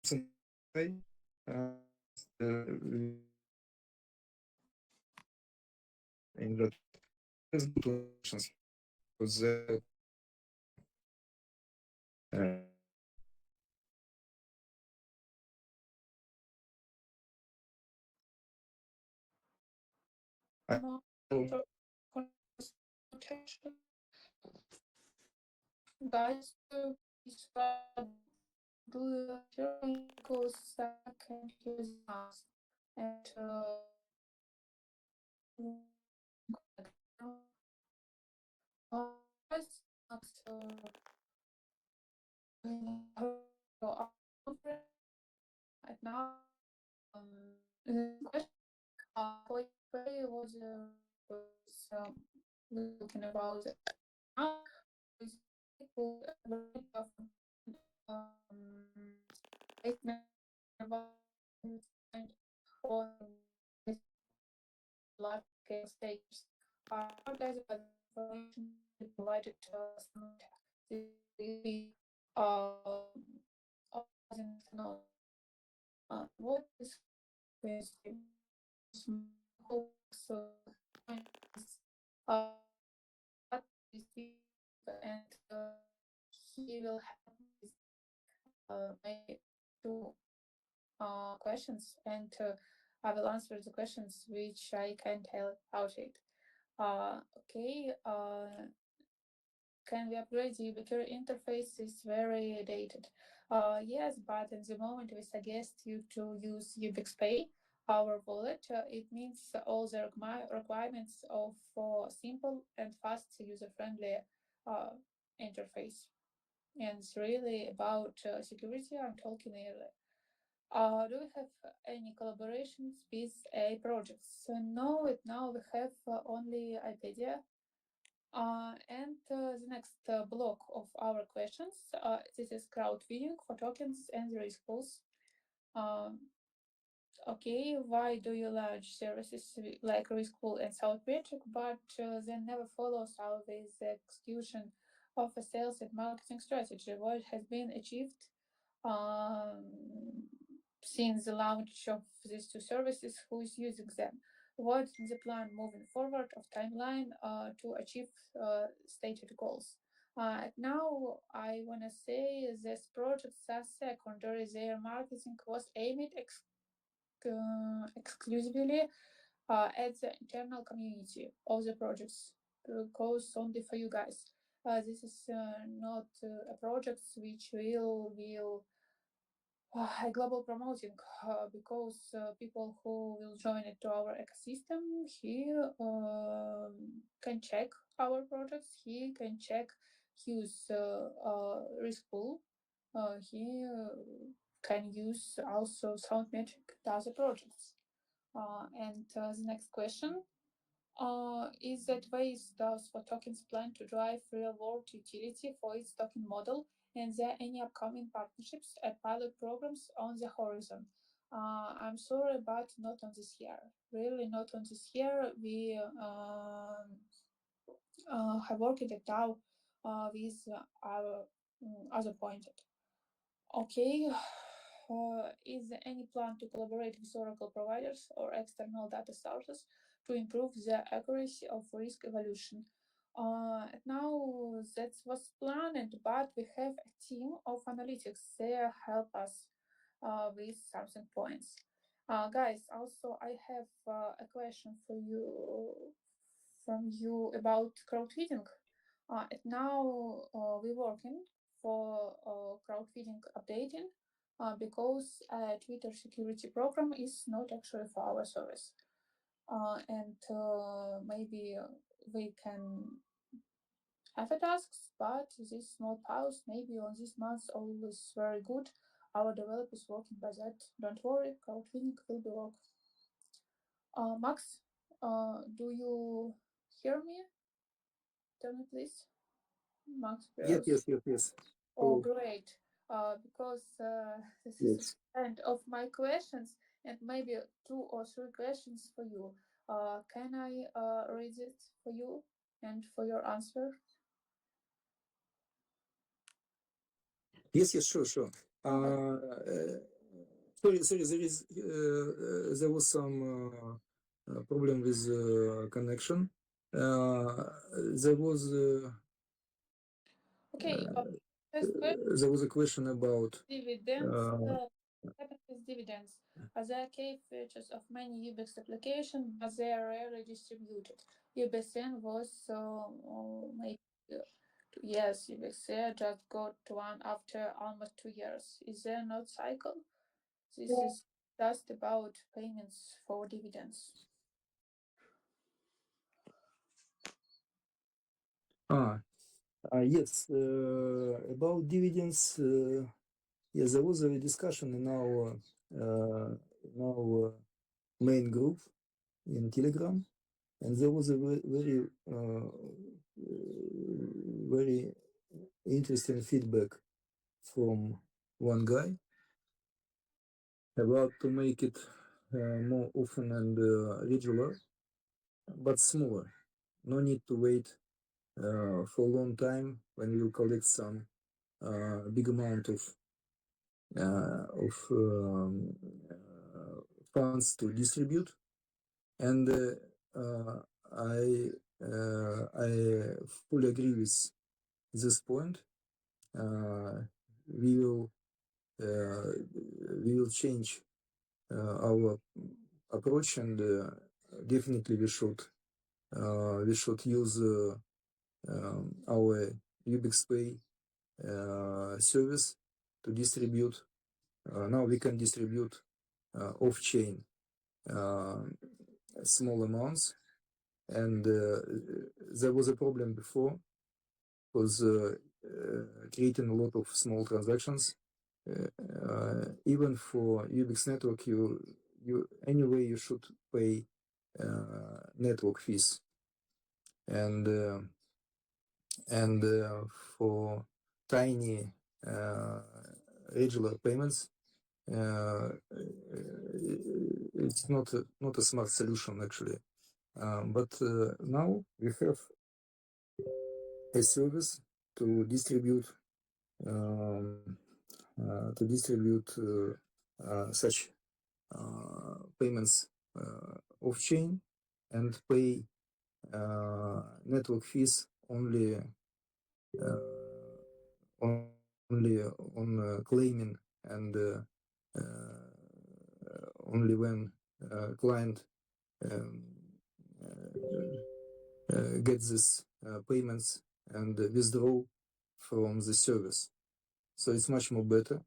something, uh, in that because No, so consultation. Guys, please do you hear me? Because I can't hear the sounds. And guys, Max, right now, the question for you was looking about now is um, statement about on large scale stages. Prioritize by the information provided to us. This will be know what is so uh, and he will help with maybe two questions, and I will answer the questions which I can't help out it. Okay. Can we upgrade the UBIX interface? Is very dated. Yes, but at the moment we suggest you to use UBIX Pay, our wallet. It means all the requirements of simple and fast user-friendly uh, interface. And it's really about security. I'm talking earlier. Do we have any collaborations with a projects? No, now we have only IPedia. And the next block of our questions, this is crowdfunding for tokens and risk pools. Um, okay, why do you launch services like risk pool and Southmetric, but then never follows up with the execution of a sales and marketing strategy? What has been achieved um, since the launch of these two services? Who is using them? What's the plan moving forward of timeline to achieve stated goals? Now, I want to say this project as secondary, their marketing was aimed exclusively at the internal community of the projects, goes only for you guys. This is not a project which will a global promoting because people who will join it to our ecosystem here can check our projects. He can check his risk pool. He can use also Soundmetric to other projects. And the next question is that ways does for tokens plan to drive real-world utility for its token model, and there any upcoming partnerships and pilot programs on the horizon? I'm sorry, but not on this year. Really, not on this year. We have worked it out with our other pointed. Okay. Is there any plan to collaborate with Oracle providers or external data sources to improve the accuracy of risk evaluation? Now that was planned, but we have a team of analytics. They help us with something points. Guys, also I have a question for you from you about crowdfunding. Now we're working for crowdfunding updating because Twitter security program is not actually for our service. And maybe we can have a tasks, but this small pause maybe on this month always very good. Our developers working by that. Don't worry, crowdfunding will be work. Max, do you hear me? Tell me please. Max, Yes, yes, yes, yes. oh, Oh, great. Because this is yes. the end of my questions, and maybe two or three questions for you. Can I read it for you and for your answer? Yes, yes, sure, sure. Okay. Sorry, there was some problem with connection. There was Okay. First question, there was a question about dividends. uh, What happens with dividends? Are there key features of many UBIX applications, but they are rarely distributed? UBSN was maybe 2 years. UBXN just got one after almost 2 years. Is there not cycle? This is just about payments for dividends. ah yes, about dividends. Yes, there was a discussion in our main group in Telegram, and there was a very interesting feedback from one guy about to make it more often and regular, but smaller. No need to wait for a long time when you collect some big amount of funds to distribute. And I fully agree with this point. We will change our approach, and definitely we should use our UBIX Pay service to distribute. Now we can distribute off-chain small amounts, and there was a problem before, was creating a lot of small transactions. Even for UBIX.Network, you anyway you should pay network fees, and for tiny regular payments, it's not a smart solution actually. But now we have a service to distribute um, such payments off-chain and pay network fees only on claiming, and only when client um, gets this payments and withdraw from the service. So it's much more better,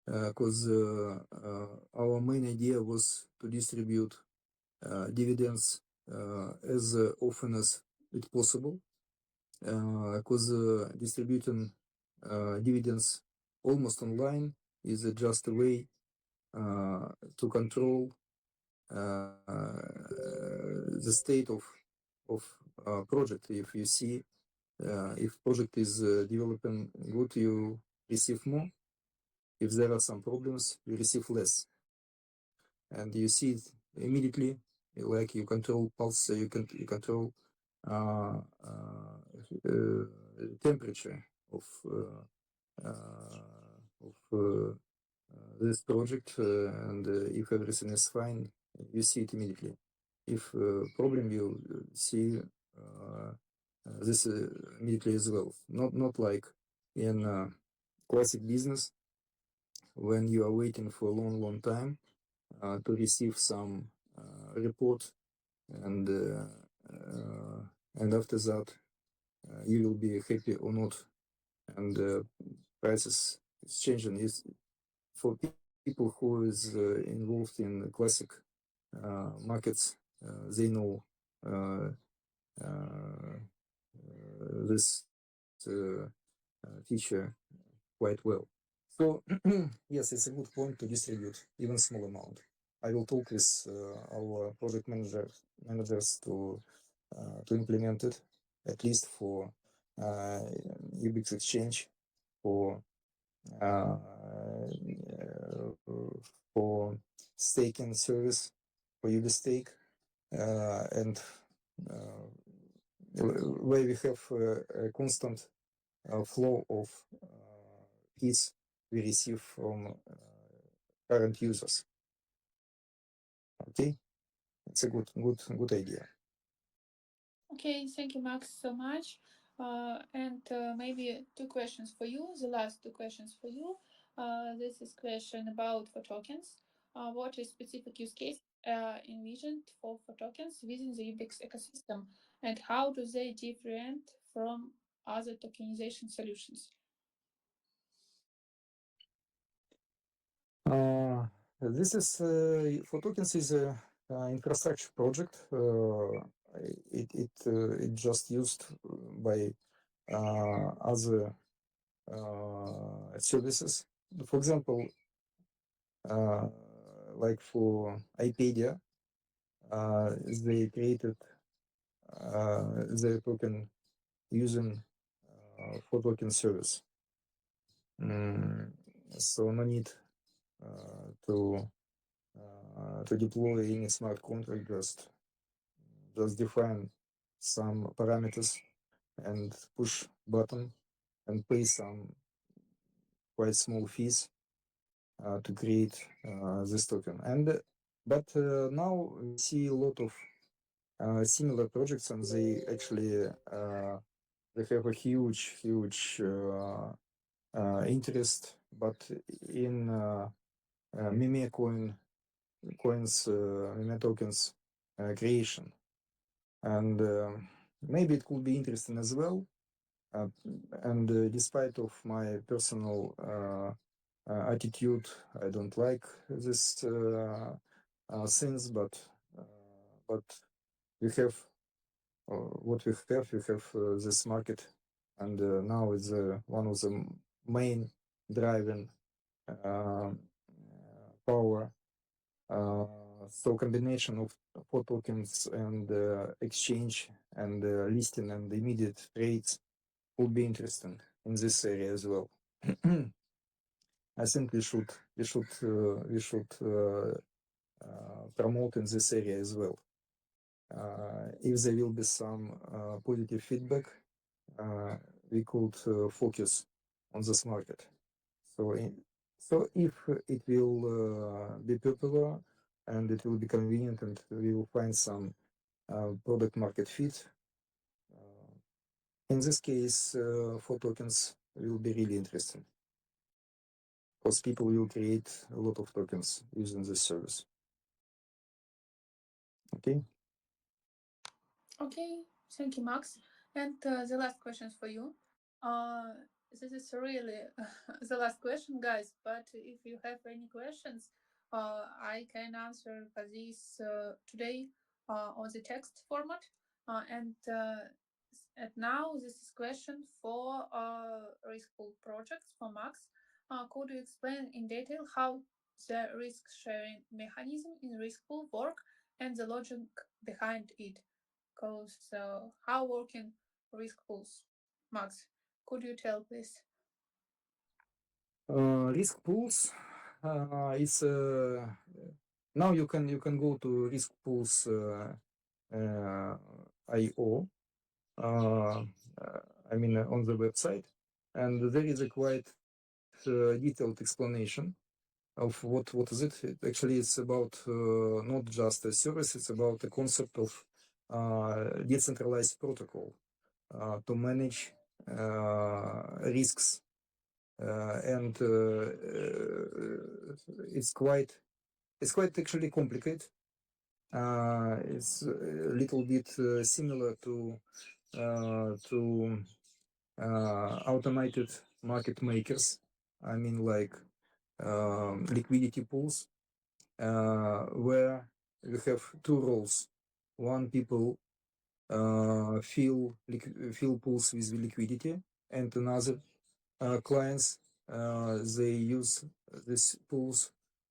because our main idea was to distribute dividends as often as it's possible, because distributing dividends almost online is just a way to control the state of project. If you see if project is developing good, you receive more. If there are some problems, you receive less, and you see it immediately. Like you control pulse, you control uh, uh, temperature of this project, and if everything is fine, you see it immediately. If problem, you see this immediately as well. Not like in classic business, when you are waiting for a long time to receive some report, and after that you will be happy or not, and prices is changing. Is for people who is involved in classic markets, they know this feature quite well. So yes, it's a good point to distribute even small amount. I will talk with our project managers to implement it, at least for UBIX Exchange, for uh, for staking service, for UB stake, and uh, where we have a constant flow of fees we receive from current users. Okay, it's a good idea. Okay, thank you, Max, so much. And maybe two questions for you. The last two questions for you. This is question about for tokens. What is specific use case envisioned for tokens within the UBIX ecosystem, and how do they different from other tokenization solutions? This is for tokens is a infrastructure project. It just used by other services. For example, like for iPedia, they created their token using for token service. So no need to deploy any smart contract, just define some parameters and push button and pay some quite small fees to create this token. And but now we see a lot of similar projects, and they actually they have a huge interest, but in meme meme tokens creation, and maybe it could be interesting as well. And despite of my personal attitude, I don't like this things, but we have what we have. We have this market, and now it's one of the main driving power. So combination of for tokens and exchange and listing and immediate trades would be interesting in this area as well. I think we should promote in this area as well. If there will be some positive feedback, we could focus on this market. So if it will be popular and it will be convenient and we will find some product market fit, in this case, for tokens will be really interesting because people will create a lot of tokens using this service. Okay. Okay, thank you, Max. And the last questions for you. This is really the last question, guys. But if you have any questions, I can answer for this today on the text format. And now this is question for risk pool projects for Max. Could you explain in detail how the risk sharing mechanism in risk pool work and the logic behind it? Because how working risk pools? Max, could you tell, please? Risk pools. It's now you can go to risk pools IO. I mean on the website, and there is a quite detailed explanation of what is it. Actually, it's about not just a service; it's about the concept of decentralized protocol to manage risks, and it's quite actually complicated. It's a little bit similar to automated market makers. I mean, like liquidity pools, where we have two roles. One, people fill pools with liquidity, and another clients they use these pools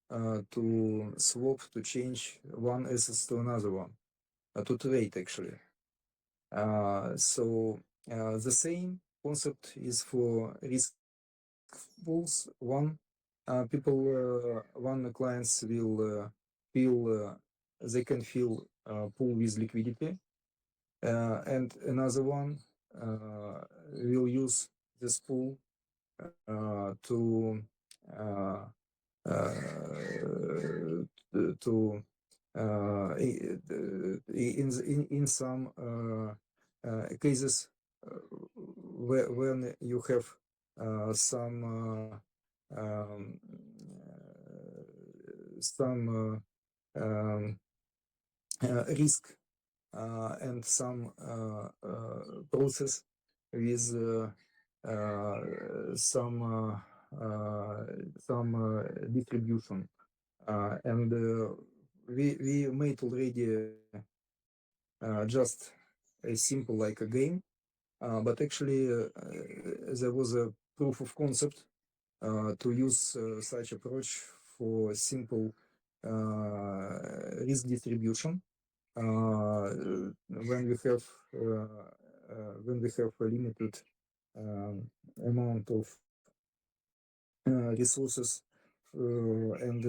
to swap, to change one assets to another one, to trade actually. So the same concept is for risk pools. One clients will fill, they can fill pool with liquidity, and another one will use this pool to to in some cases when you have some um, some risk and some process with some distribution, and we made already just a simple like a game, but actually there was a proof of concept to use such approach for simple risk distribution when we have a limited amount of resources and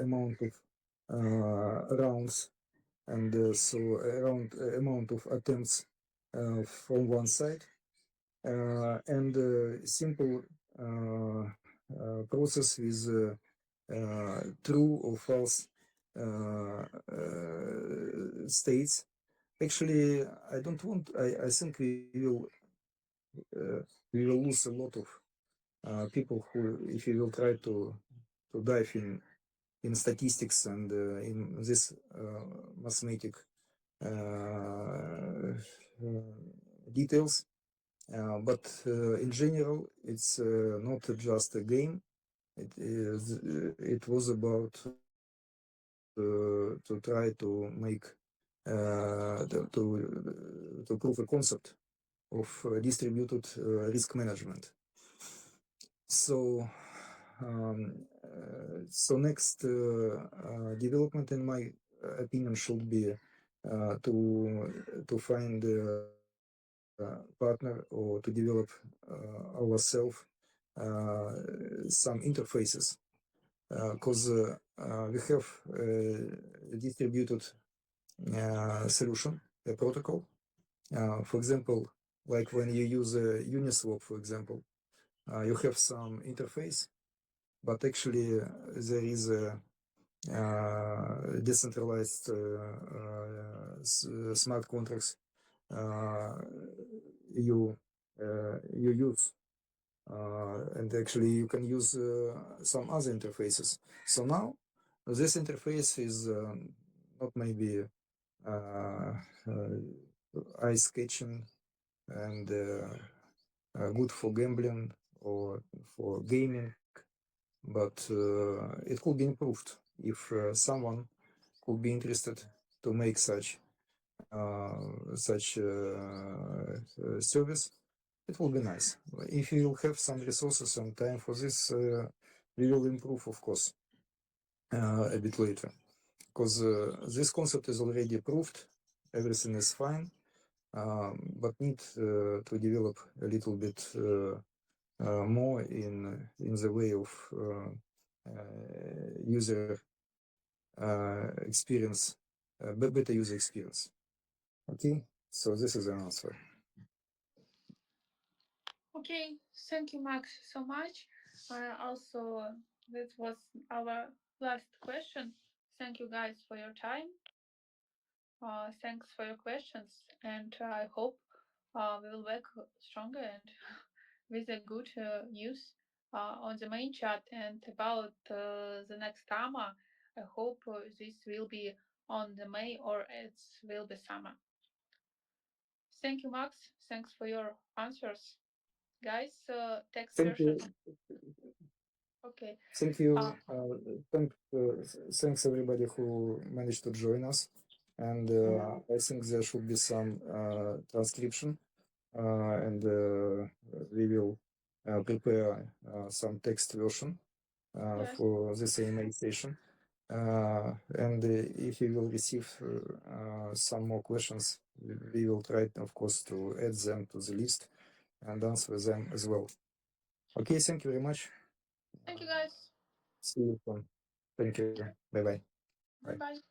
amount of rounds, and so around amount of attempts from one side, and simple process with true or false states. Actually, I don't want. I think we will lose a lot of people who, if we will try to dive in statistics and in this mathematic details. But in general, it's not just a game. It was about to try to make to prove a concept of distributed risk management. So so next development, in my opinion, should be to find a partner or to develop ourselves some interfaces, because we have a distributed solution, a protocol. For example, like when you use a Uniswap, for example, you have some interface, but actually there is a decentralized smart contracts you use, and actually you can use some other interfaces. So now this interface is not maybe eye sketching and good for gambling or for gaming, but it could be improved if someone could be interested to make such service. It will be nice. If you will have some resources and time for this, we will improve, of course, a bit later, because this concept is already proved. Everything is fine, but need to develop a little bit more in the way of user experience, better user experience. Okay, so this is an answer. Okay, thank you, Max, so much. Also, this was our last question. Thank you guys for your time. Thanks for your questions, and I hope we will back stronger and with a good news on the main chat. And about the next AMA, I hope this will be on the May or it will be summer. Thank you, Max. Thanks for your answers. Guys, text Thank version. you. Okay. Thank you. Thanks everybody who managed to join us. And I think there should be some transcription, and we will prepare some text version Yes. for this AMA session. And if you will receive some more questions, we will try, of course, to add them to the list and answer them as well. Okay, thank you very much. Thank you, guys. See you soon. Thank you. Bye bye. Bye bye.